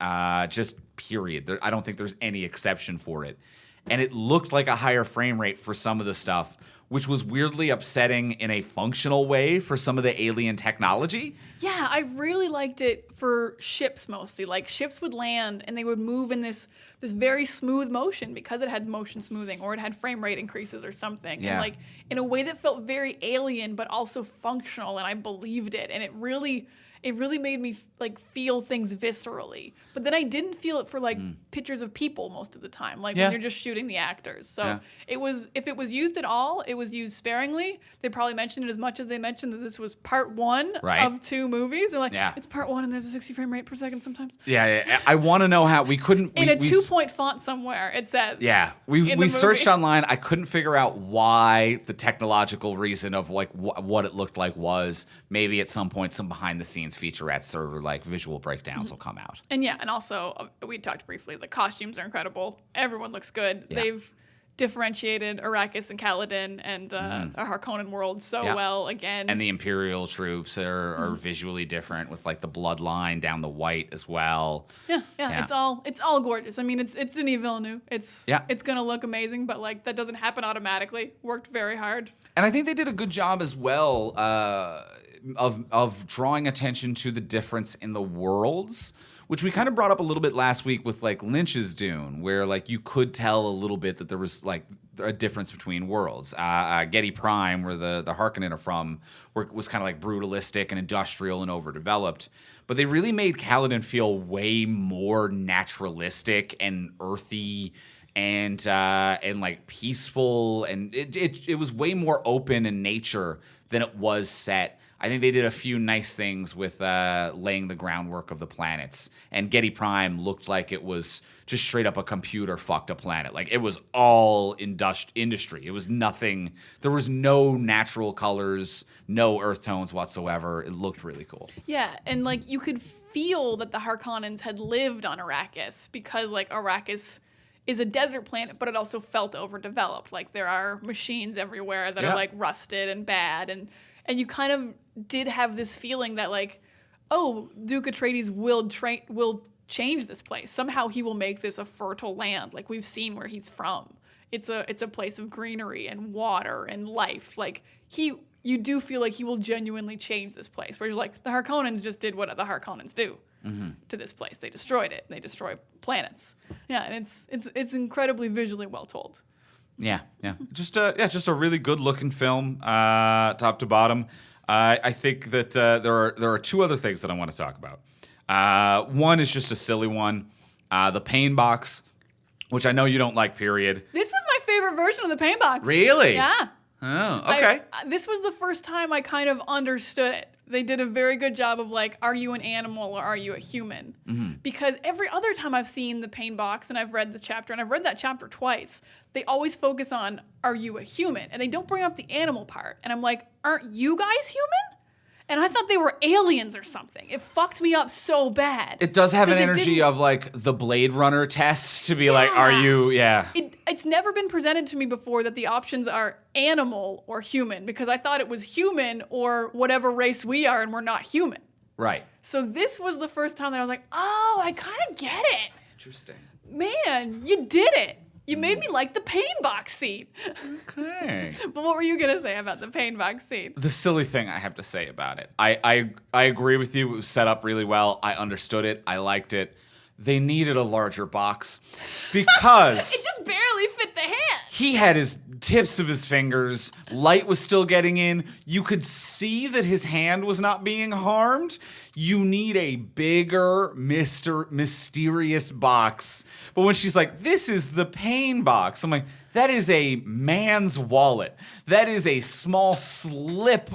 just period. I don't think there's any exception for it. And it looked like a higher frame rate for some of the stuff, which was weirdly upsetting in a functional way for some of the alien technology. Yeah, I really liked it for ships mostly. Like ships would land and they would move in this very smooth motion because it had motion smoothing or it had frame rate increases or something. Yeah. And like in a way that felt very alien but also functional, and I believed it. And it really made me like feel things viscerally. But then I didn't feel it for like pictures of people most of the time, like when you're just shooting the actors. So if it was used at all, it was used sparingly. They probably mentioned it as much as they mentioned that this was part one of 2 movies. They're like, it's part 1 and there's a 60 frame rate per second sometimes. Yeah. I want to know how we couldn't... In a 2-point font somewhere, it says. Yeah. We searched online. I couldn't figure out why the technological reason of like what it looked like was. Maybe at some point some behind the scenes featurettes or like visual breakdowns will come out. And also we talked briefly, the costumes are incredible. Everyone looks good. Yeah. They've differentiated Arrakis and Kaladin and our Harkonnen world so well again. And the Imperial troops are visually different with like the bloodline down the white as well. Yeah. It's all gorgeous. I mean, it's Denis Villeneuve. It's gonna look amazing, but like that doesn't happen automatically. Worked very hard. And I think they did a good job as well of drawing attention to the difference in the worlds, which we kind of brought up a little bit last week with like Lynch's Dune, where like you could tell a little bit that there was like a difference between worlds. Getty Prime, where the Harkonnen are from, was kind of like brutalistic and industrial and overdeveloped. But they really made Kaladin feel way more naturalistic and earthy and like peaceful, and it was way more open in nature than it was set. I think they did a few nice things with laying the groundwork of the planets. And Getty Prime looked like it was just straight up a computer fucked a planet. Like it was all industry. It was nothing. There was no natural colors, no earth tones whatsoever. It looked really cool. Yeah, and like you could feel that the Harkonnens had lived on Arrakis because like Arrakis is a desert planet, but it also felt overdeveloped. Like there are machines everywhere that are like rusted and bad, and you kind of did have this feeling that like, oh, Duke Atreides will change this place. Somehow he will make this a fertile land, like we've seen where he's from. It's a place of greenery and water and life. Like you do feel like he will genuinely change this place. Where you're like, the Harkonnens just did what the Harkonnens do to this place. They destroyed it. They destroy planets. Yeah, and it's incredibly visually well told. Yeah. Just a really good looking film, top to bottom. I think that there are 2 other things that I want to talk about. One is just a silly one, the pain box, which I know you don't like. Period. This was my favorite version of the pain box. Really? Yeah. Oh, okay. This was the first time I kind of understood it. They did a very good job of like, are you an animal or are you a human? Because every other time I've seen the pain box and I've read the chapter, and I've read that chapter twice, they always focus on, are you a human? And they don't bring up the animal part. And I'm like, aren't you guys human? And I thought they were aliens or something. It fucked me up so bad. It does have an energy of like the Blade Runner test to be like, are you, It's never been presented to me before that the options are animal or human, because I thought it was human or whatever race we are and we're not human. Right. So this was the first time that I was like, oh, I kind of get it. Interesting. Man, you did it. You made me like the pain box scene. Okay. But what were you going to say about the pain box scene? The silly thing I have to say about it. I agree with you. It was set up really well. I understood it. I liked it. They needed a larger box because... It just barely fit the hand. he had his tips of his fingers. Light was still getting in. You could see that his hand was not being harmed. You need a bigger, mysterious box. But when she's like, this is the pain box, I'm like, that is a man's wallet. That is a small sliver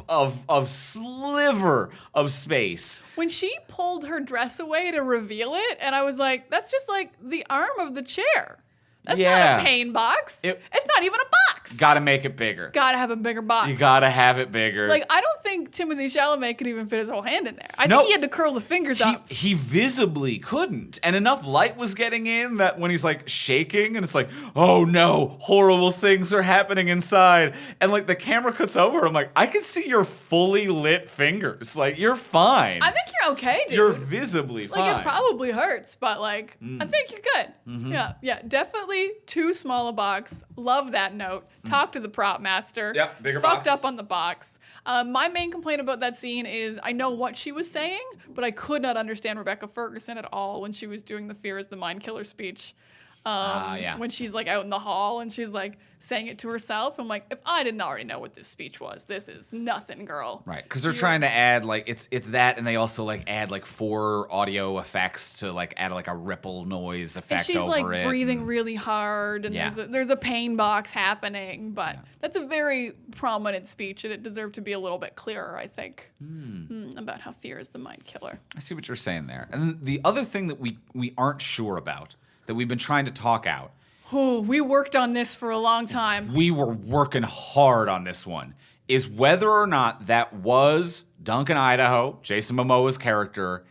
of space. When she pulled her dress away to reveal it, and I was like, that's just like the arm of the chair. That's not a pain box. It's not even a box. Gotta make it bigger. Gotta have a bigger box. You gotta have it bigger. Like, I don't think Timothée Chalamet could even fit his whole hand in there. I think he had to curl the fingers up. He visibly couldn't. And enough light was getting in that when he's like shaking and it's like, oh no, horrible things are happening inside. And like the camera cuts over, I'm like, I can see your fully lit fingers. Like, you're fine. I think you're okay, dude. You're visibly fine. Like, it probably hurts, but like, I think you're good. Mm-hmm. Yeah, definitely too small a box. Love that note. Talk to the prop master. Yep, bigger box. Fucked box. up on the box. My main complaint about that scene is I know what she was saying, but I could not understand Rebecca Ferguson at all when she was doing the Fear is the Mind Killer speech. When she's like out in the hall and she's like saying it to herself. I'm like, if I didn't already know what this speech was, this is nothing, girl. Right, because they're trying to add like it's that, and they also like add like 4 audio effects to like add like a ripple noise effect and she's over like it. Breathing really hard, and there's a pain box happening, but that's a very prominent speech, and it deserved to be a little bit clearer, I think, about how fear is the mind killer. I see what you're saying there. And the other thing that we aren't sure about, that we've been trying to talk out. Oh, we worked on this for a long time. We were working hard on this one. Is whether or not that was Duncan Idaho, Jason Momoa's character,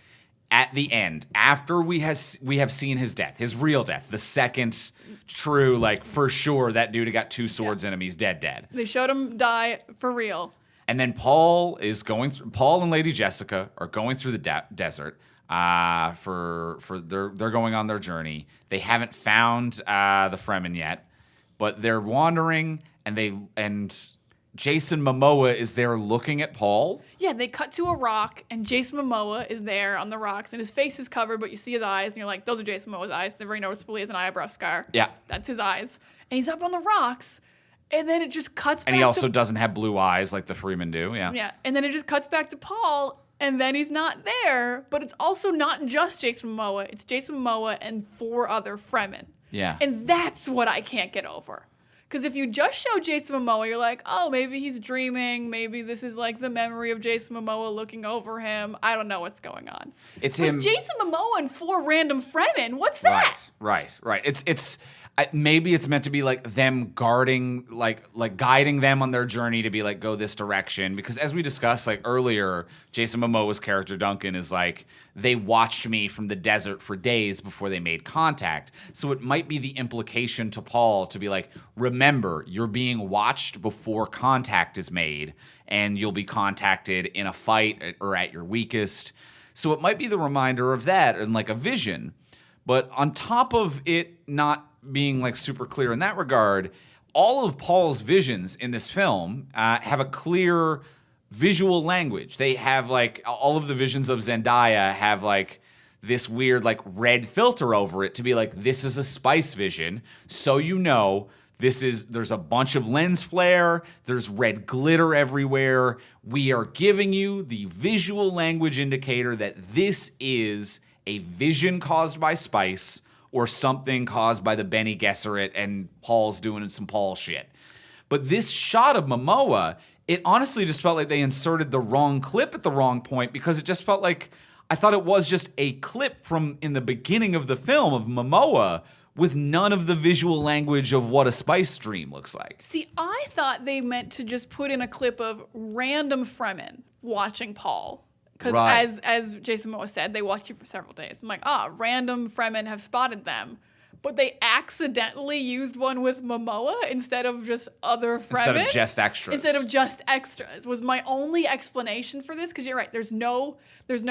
at the end, after we have seen his death, his real death, the second true, like for sure, that dude who got 2 swords in him, he's dead. They showed him die for real. And then Paul and Lady Jessica are going through the desert. They're going on their journey. They haven't found the Fremen yet, but they're wandering, and Jason Momoa is there looking at Paul. Yeah, they cut to a rock, and Jason Momoa is there on the rocks, and his face is covered, but you see his eyes, and you're like, those are Jason Momoa's eyes. They're very noticeable. He has an eyebrow scar. Yeah, that's his eyes, and he's up on the rocks. And then it just cuts back. And he also doesn't have blue eyes like the Fremen do. Yeah. Yeah, and then it just cuts back to Paul. And then he's not there, but it's also not just Jason Momoa. It's Jason Momoa and 4 other Fremen. Yeah. And that's what I can't get over. Because if you just show Jason Momoa, you're like, oh, maybe he's dreaming. Maybe this is like the memory of Jason Momoa looking over him. I don't know what's going on. It's him. Jason Momoa and 4 random Fremen. What's that? Right. It's maybe it's meant to be like them guarding, like guiding them on their journey to be like, go this direction. Because as we discussed like earlier, Jason Momoa's character Duncan is like, they watched me from the desert for days before they made contact. So it might be the implication to Paul to be like, remember, you're being watched before contact is made, and you'll be contacted in a fight or at your weakest. So it might be the reminder of that and like a vision. But on top of it not being like super clear in that regard, all of Paul's visions in this film have a clear visual language. They have like all of the visions of Zendaya have like this weird like red filter over it to be like, this is a spice vision. So there's a bunch of lens flare. There's red glitter everywhere. We are giving you the visual language indicator that this is a vision caused by spice or something caused by the Bene Gesserit and Paul's doing some Paul shit. But this shot of Momoa, it honestly just felt like they inserted the wrong clip at the wrong point, because it just felt like, I thought it was just a clip from in the beginning of the film of Momoa with none of the visual language of what a spice dream looks like. See, I thought they meant to just put in a clip of random Fremen watching Paul. Because as Jason Momoa said, they watched you for several days. I'm like, random Fremen have spotted them. But they accidentally used one with Momoa instead of just other Fremen. Instead of just extras. Was my only explanation for this. Because you're right, there's no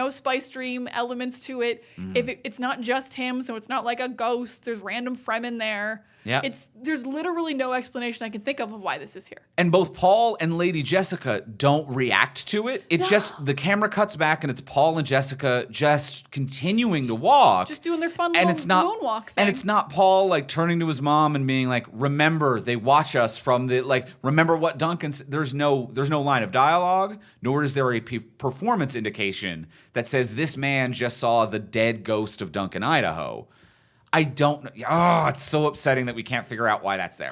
Spice Dream elements to it. If it's not just him, so it's not like a ghost. There's random Fremen there. Yeah. There's literally no explanation I can think of why this is here. And both Paul and Lady Jessica don't react to it. The camera cuts back and it's Paul and Jessica just continuing to walk. Just doing their fun little moonwalk thing. And it's not Paul like turning to his mom and being like, remember, they watch us from the, like, remember what Duncan said. There's no line of dialogue, nor is there a performance indication that says this man just saw the dead ghost of Duncan, Idaho. I don't know. Oh, it's so upsetting that we can't figure out why that's there.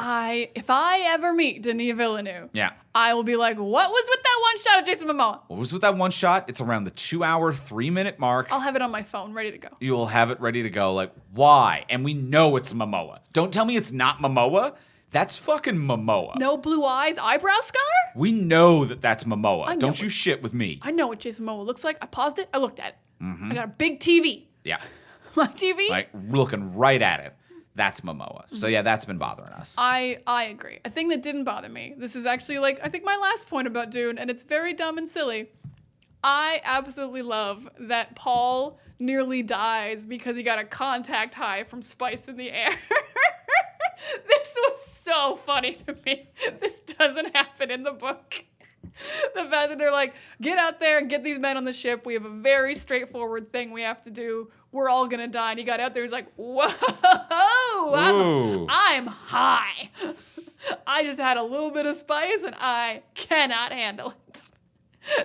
If I ever meet Denis Villeneuve, yeah, I will be like, what was with that one shot of Jason Momoa? What was with that one shot? It's around the 2-hour, 3-minute mark. I'll have it on my phone, ready to go. You'll have it ready to go. Like, why? And we know it's Momoa. Don't tell me it's not Momoa. That's fucking Momoa. No blue eyes, eyebrow scar? We know that that's Momoa. Don't you shit with me. I know what Jason Momoa looks like. I paused it. I looked at it. Mm-hmm. I got a big TV. Yeah. My TV? Like, looking right at it. That's Momoa. So, yeah, that's been bothering us. I agree. A thing that didn't bother me, this is actually, like, I think my last point about Dune, and it's very dumb and silly. I absolutely love that Paul nearly dies because he got a contact high from spice in the air. This was so funny to me. This doesn't happen in the book. The fact that they're like, get out there and get these men on the ship. We have a very straightforward thing we have to do. We're all going to die. And he got out there. He's like, whoa, I'm high. I just had a little bit of spice and I cannot handle it.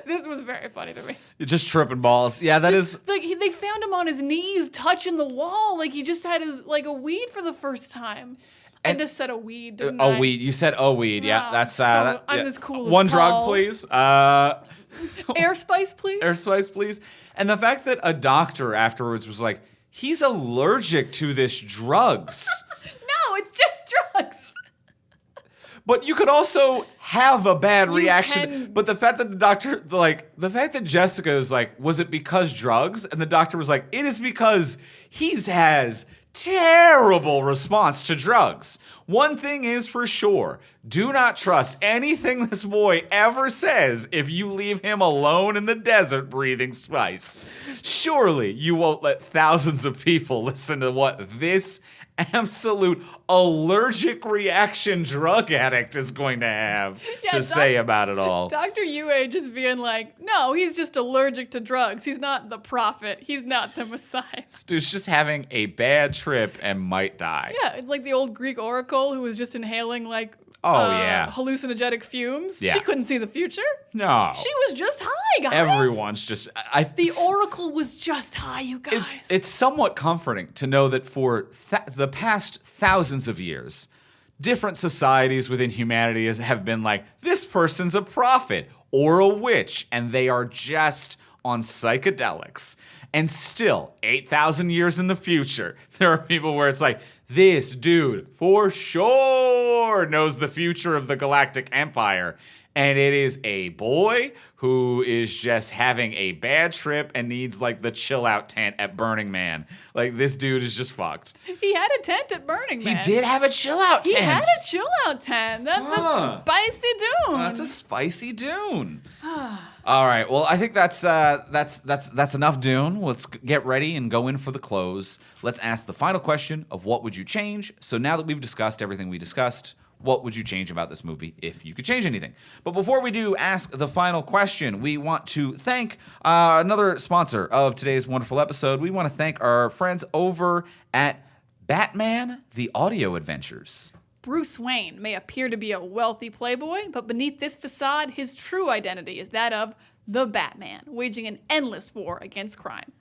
This was very funny to me. You're just tripping balls. Yeah, that is. Like, they found him on his knees touching the wall. Like he just had a weed for the first time. I just said a weed, didn't I? Weed. You said weed. Yeah, that's so I'm as cool as one Paul. drug, please. Air spice, please. Air spice, please. And the fact that a doctor afterwards was like, he's allergic to this drugs. No, it's just drugs. But you could also have a bad reaction. But the fact that the fact that Jessica is like, was it because drugs? And the doctor was like, it is because he has terrible response to drugs. One thing is for sure, do not trust anything this boy ever says if you leave him alone in the desert breathing spice. Surely you won't let thousands of people listen to what this absolute allergic reaction drug addict is going to have to say about it all. Dr. Yue just being like, no, he's just allergic to drugs. He's not the prophet. He's not the Messiah. This dude's just having a bad trip and might die. Yeah, it's like the old Greek oracle who was just inhaling like hallucinogenic fumes. Yeah. She couldn't see the future. No. She was just high, guys. Everyone's just... The oracle was just high, you guys. It's somewhat comforting to know that for the past thousands of years, different societies within humanity have been like, this person's a prophet or a witch, and they are just on psychedelics. And still, 8,000 years in the future, there are people where it's like, this dude for sure knows the future of the Galactic Empire. And it is a boy who is just having a bad trip and needs like the chill out tent at Burning Man. Like, this dude is just fucked. He had a tent at Burning Man. He did have a chill out tent. He had a chill out tent. That's a spicy Dune. That's a spicy Dune. All right. Well, I think that's enough Dune. Let's get ready and go in for the close. Let's ask the final question of what would you change? So now that we've discussed everything we discussed, what would you change about this movie if you could change anything? But before we do ask the final question, we want to thank another sponsor of today's wonderful episode. We want to thank our friends over at Batman: The Audio Adventures. Bruce Wayne may appear to be a wealthy playboy, but beneath this facade, his true identity is that of the Batman, waging an endless war against crime.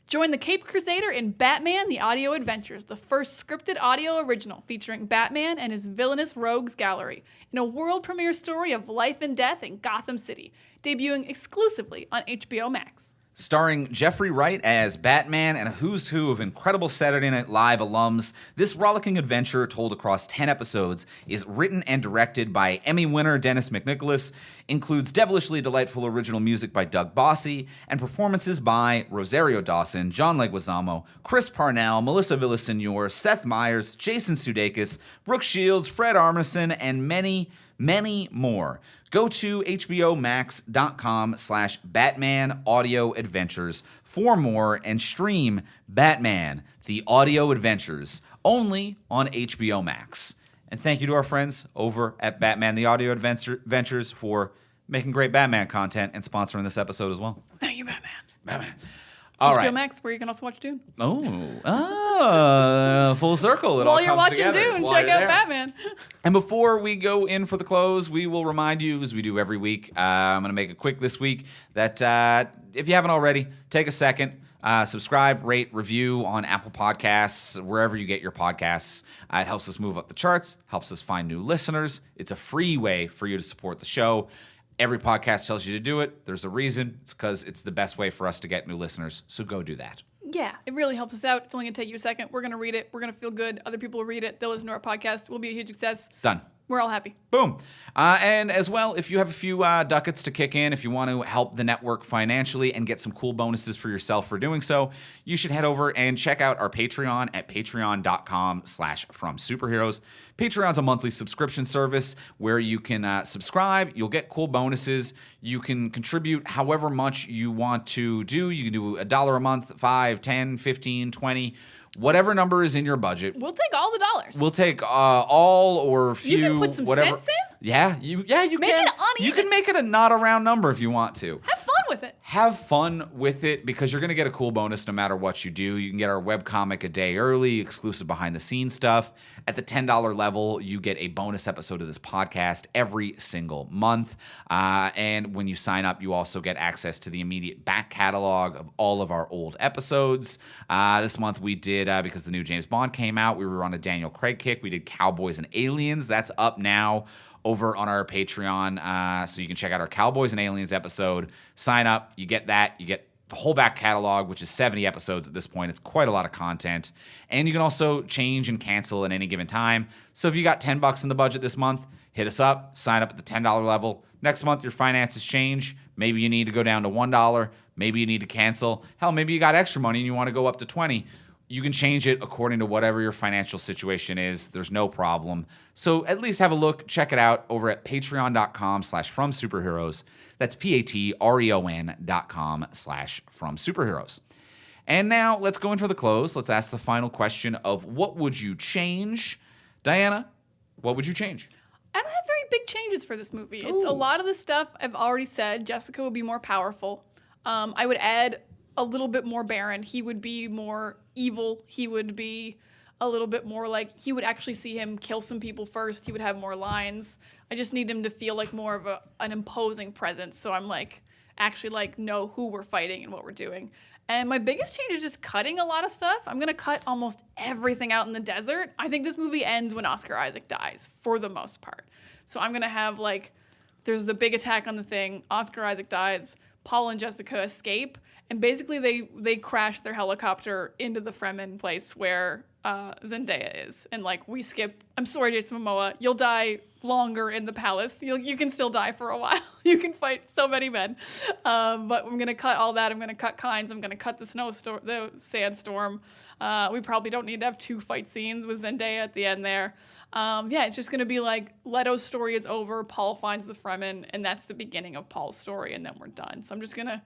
Join the Cape Crusader in Batman: The Audio Adventures, the first scripted audio original featuring Batman and his villainous rogues gallery, in a world premiere story of life and death in Gotham City, debuting exclusively on HBO Max. Starring Jeffrey Wright as Batman and a who's who of incredible Saturday Night Live alums, this rollicking adventure, told across 10 episodes, is written and directed by Emmy winner Denis McNicholas, includes devilishly delightful original music by Doug Bossy, and performances by Rosario Dawson, John Leguizamo, Chris Parnell, Melissa Villaseñor, Seth Meyers, Jason Sudeikis, Brooke Shields, Fred Armisen, and many, many more. Go to hbomax.com/Batman Audio Adventures for more and stream Batman, the Audio Adventures, only on HBO Max. And thank you to our friends over at Batman, the Audio Adventures for making great Batman content and sponsoring this episode as well. Thank you, Batman. Batman. All right. HBO Max, where you can also watch Dune. Full circle. It While all you're comes watching together Dune, while check you're out there. Batman. And before we go in for the close, we will remind you, as we do every week, I'm going to make it quick this week, that if you haven't already, take a second, subscribe, rate, review on Apple Podcasts, wherever you get your podcasts. It helps us move up the charts, helps us find new listeners. It's a free way for you to support the show. Every podcast tells you to do it. There's a reason. It's because it's the best way for us to get new listeners. So go do that. Yeah, it really helps us out. It's only going to take you a second. We're going to read it. We're going to feel good. Other people will read it. They'll listen to our podcast. We'll be a huge success. Done. We're all happy. Boom. And as well, if you have a few ducats to kick in, if you want to help the network financially and get some cool bonuses for yourself for doing so, you should head over and check out our Patreon at patreon.com/FromSuperheroes. Patreon's a monthly subscription service where you can subscribe. You'll get cool bonuses. You can contribute however much you want to do. You can do $1 a month, 5, 10, 15, 20, whatever number is in your budget. We'll take all the dollars. We'll take all or few. You can put some whatever. cents in? Yeah, you Make can. it uneven. You can make it a not a round number if you want to. Have fun with it. Have fun with it because you're going to get a cool bonus no matter what you do. You can get our webcomic a day early, exclusive behind-the-scenes stuff. At the $10 level, you get a bonus episode of this podcast every single month. And when you sign up, you also get access to the immediate back catalog of all of our old episodes. This month we did, because the new James Bond came out, we were on a Daniel Craig kick. We did Cowboys and Aliens. That's up now over on our Patreon. So you can check out our Cowboys and Aliens episode. Sign up. You get that. You get the whole back catalog, which is 70 episodes at this point. It's quite a lot of content. And you can also change and cancel at any given time. So if you got $10 in the budget this month, hit us up. Sign up at the $10 level. Next month, your finances change. Maybe you need to go down to $1. Maybe you need to cancel. Hell, maybe you got extra money and you want to go up to $20. You can change it according to whatever your financial situation is. There's no problem. So at least have a look. Check it out over at patreon.com/FromSuperheroes. That's patreon.com/FromSuperheroes. And now let's go in for the close. Let's ask the final question of what would you change? Diana, what would you change? I don't have very big changes for this movie. It's a lot of the stuff I've already said. Jessica would be more powerful. I would add a little bit more Baron. He would be more evil. He would be a little bit more like, he would actually see him kill some people first. He would have more lines. I just need him to feel like more of an imposing presence. So I'm like, actually like know who we're fighting and what we're doing. And my biggest change is just cutting a lot of stuff. I'm going to cut almost everything out in the desert. I think this movie ends when Oscar Isaac dies, for the most part. So I'm going to have, like, there's the big attack on the thing. Oscar Isaac dies. Paul and Jessica escape. And basically they crash their helicopter into the Fremen place where Zendaya is. And, like, we skip. I'm sorry, Jason Momoa. You'll die longer in the palace. You can still die for a while. You can fight so many men. But I'm going to cut all that. I'm going to cut Kynes. I'm going to cut the sandstorm. We probably don't need to have 2 fight scenes with Zendaya at the end there. It's just going to be like Leto's story is over. Paul finds the Fremen, and that's the beginning of Paul's story, and then we're done. So I'm just gonna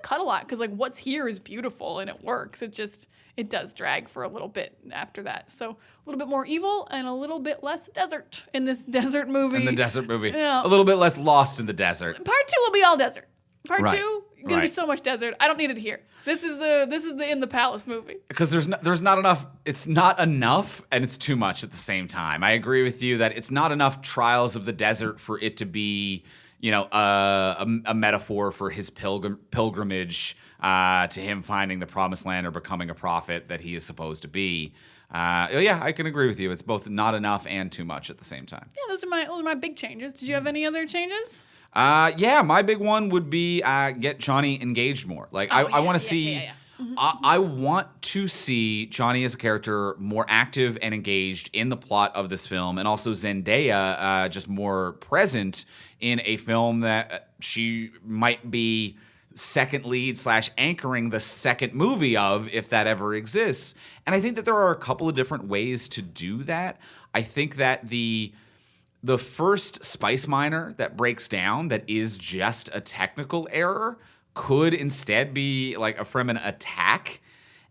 cut a lot because, like, what's here is beautiful and it works. It does drag for a little bit after that. So a little bit more evil and a little bit less desert in this desert movie. In the desert movie. Yeah. A little bit less lost in the desert. Part 2 will be all desert. Part Right. 2 gonna be so much desert. I don't need it here. This is the in the palace movie. Because there's not enough. It's not enough, and it's too much at the same time. I agree with you that it's not enough trials of the desert for it to be, a metaphor for his pilgrimage to him finding the promised land or becoming a prophet that he is supposed to be. I can agree with you. It's both not enough and too much at the same time. Yeah, those are my big changes. Did you have any other changes? My big one would be get Johnny engaged more. Like, I want to see. Yeah. Mm-hmm. I want to see Johnny as a character more active and engaged in the plot of this film, and also Zendaya just more present in a film that she might be second lead / anchoring the second movie of, if that ever exists. And I think that there are a couple of different ways to do that. I think that the the first spice miner that breaks down that is just a technical error could instead be like from an attack,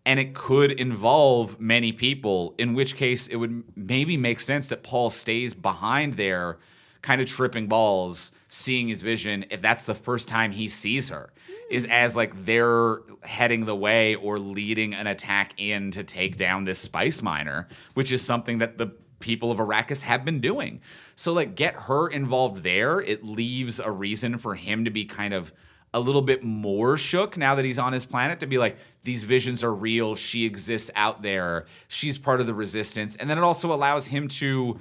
and it could involve many people, in which case it would maybe make sense that Paul stays behind there, kind of tripping balls, seeing his vision, if that's the first time he sees her, is as like they're heading the way or leading an attack in to take down this spice miner, which is something that the people of Arrakis have been doing. So like get her involved there. It leaves a reason for him to be kind of a little bit more shook now that he's on his planet, to be like, these visions are real. She exists out there. She's part of the resistance. And then it also allows him to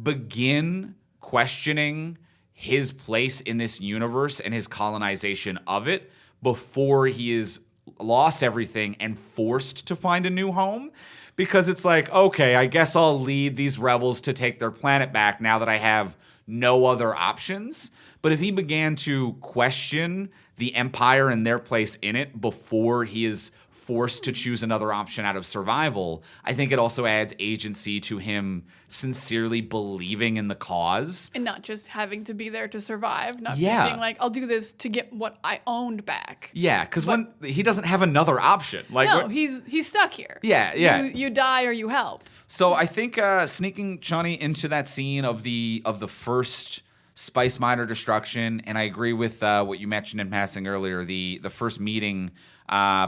begin questioning his place in this universe and his colonization of it before he is lost everything and forced to find a new home. Because it's like, okay, I guess I'll lead these rebels to take their planet back now that I have no other options. But if he began to question the Empire and their place in it before he is forced to choose another option out of survival, I think it also adds agency to him sincerely believing in the cause. And not just having to be there to survive. Not Yeah. being like, I'll do this to get what I owned back. Yeah, because when he doesn't have another option. Like, no, he's stuck here. Yeah, yeah. You die or you help. So I think sneaking Chani into that scene of the first spice miner destruction, and I agree with what you mentioned in passing earlier, the first meeting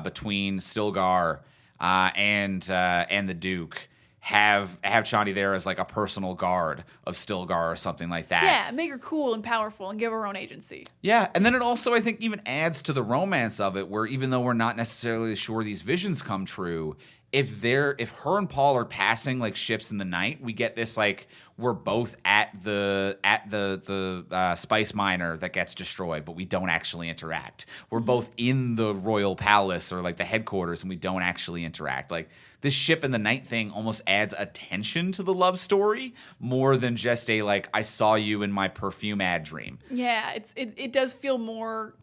between Stilgar and the Duke. Have Chani there as like a personal guard of Stilgar or something like that. Yeah, make her cool and powerful and give her own agency. Yeah, and then it also, I think, even adds to the romance of it, where even though we're not necessarily sure these visions come true, if her and Paul are passing like ships in the night, we get this like we're both at the spice miner that gets destroyed, but we don't actually interact. We're both in the royal palace or like the headquarters, and we don't actually interact. Like this ship in the night thing almost adds attention to the love story more than just a like I saw you in my perfume ad dream. Yeah, it does feel more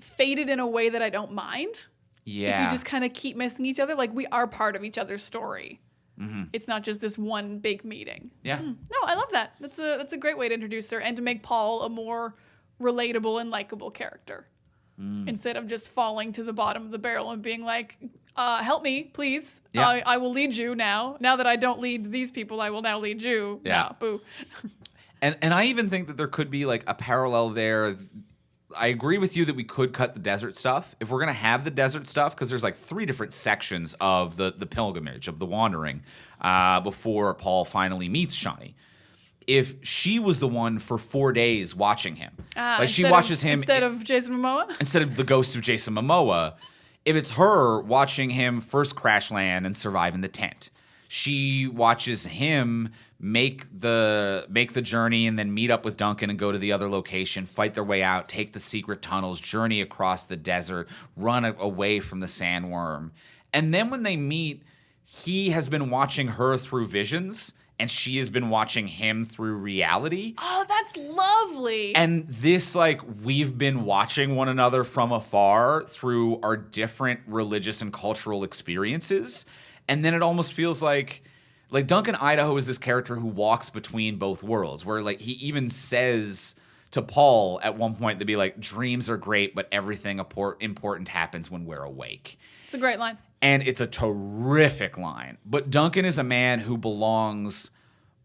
faded in a way that I don't mind. Yeah. If you just kind of keep missing each other, like we are part of each other's story. Mm-hmm. It's not just this one big meeting. Yeah. No, I love that. That's a great way to introduce her and to make Paul a more relatable and likable character. Instead of just falling to the bottom of the barrel and being like, help me, please. Yeah. I will lead you now. Now that I don't lead these people, I will now lead you. Yeah. Nah, boo. And I even think that there could be like a parallel there. I agree with you that we could cut the desert stuff. If we're going to have the desert stuff, because there's like 3 different sections of the pilgrimage, of the wandering, before Paul finally meets Chani. If she was the one for 4 days watching him, like she watches him instead of Jason Momoa, instead of the ghost of Jason Momoa, if it's her watching him first crash land and survive in the tent, she watches him make the journey and then meet up with Duncan and go to the other location, fight their way out, take the secret tunnels, journey across the desert, run away from the sandworm. And then when they meet, he has been watching her through visions and she has been watching him through reality. Oh, that's lovely. And this, like, we've been watching one another from afar through our different religious and cultural experiences. And then it almost feels like Duncan Idaho is this character who walks between both worlds, where like he even says to Paul at one point to be like, dreams are great, but everything important happens when we're awake. It's a great line. And it's a terrific line. But Duncan is a man who belongs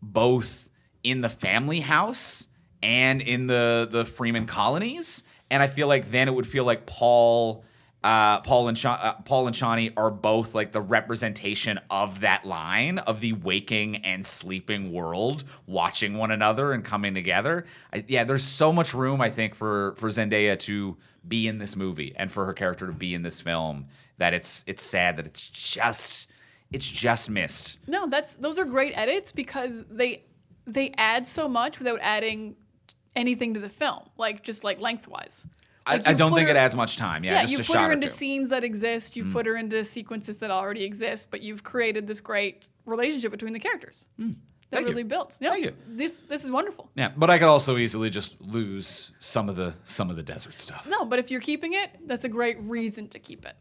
both in the family house and in the Freeman colonies. And I feel like then it would feel like Paul and Chani are both like the representation of that line of the waking and sleeping world watching one another and coming together. There's so much room, I think, for Zendaya to be in this movie and for her character to be in this film that it's sad that it's just missed. No, those are great edits because they add so much without adding anything to the film, just lengthwise. I don't think it adds much time. Yeah, just you've a put shot her or into two. scenes that exist. You've put her into sequences that already exist, but you've created this great relationship between the characters that Thank really you. builds. Yeah, Thank you. This is wonderful. Yeah, but I could also easily just lose some of the desert stuff. No, but if you're keeping it, that's a great reason to keep it.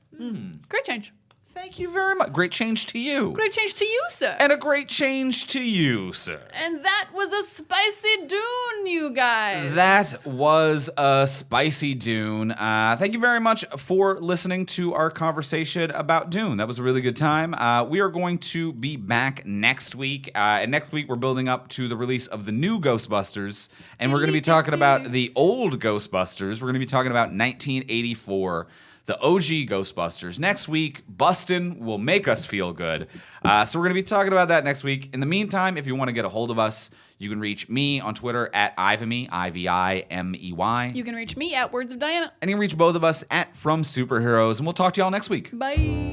Great change. Thank you very much. Great change to you. Great change to you, sir. And a great change to you, sir. And that was a spicy Dune, you guys. That was a spicy Dune. Thank you very much for listening to our conversation about Dune. That was a really good time. We are going to be back next week. And next week, we're building up to the release of the new Ghostbusters. And we're going to be talking about the old Ghostbusters. We're going to be talking about 1984. The OG Ghostbusters. Next week, Bustin' will make us feel good. So we're going to be talking about that next week. In the meantime, if you want to get a hold of us, you can reach me on Twitter at Ivimey, Ivimey. You can reach me at Words of Diana. And you can reach both of us at From Superheroes. And we'll talk to y'all next week. Bye.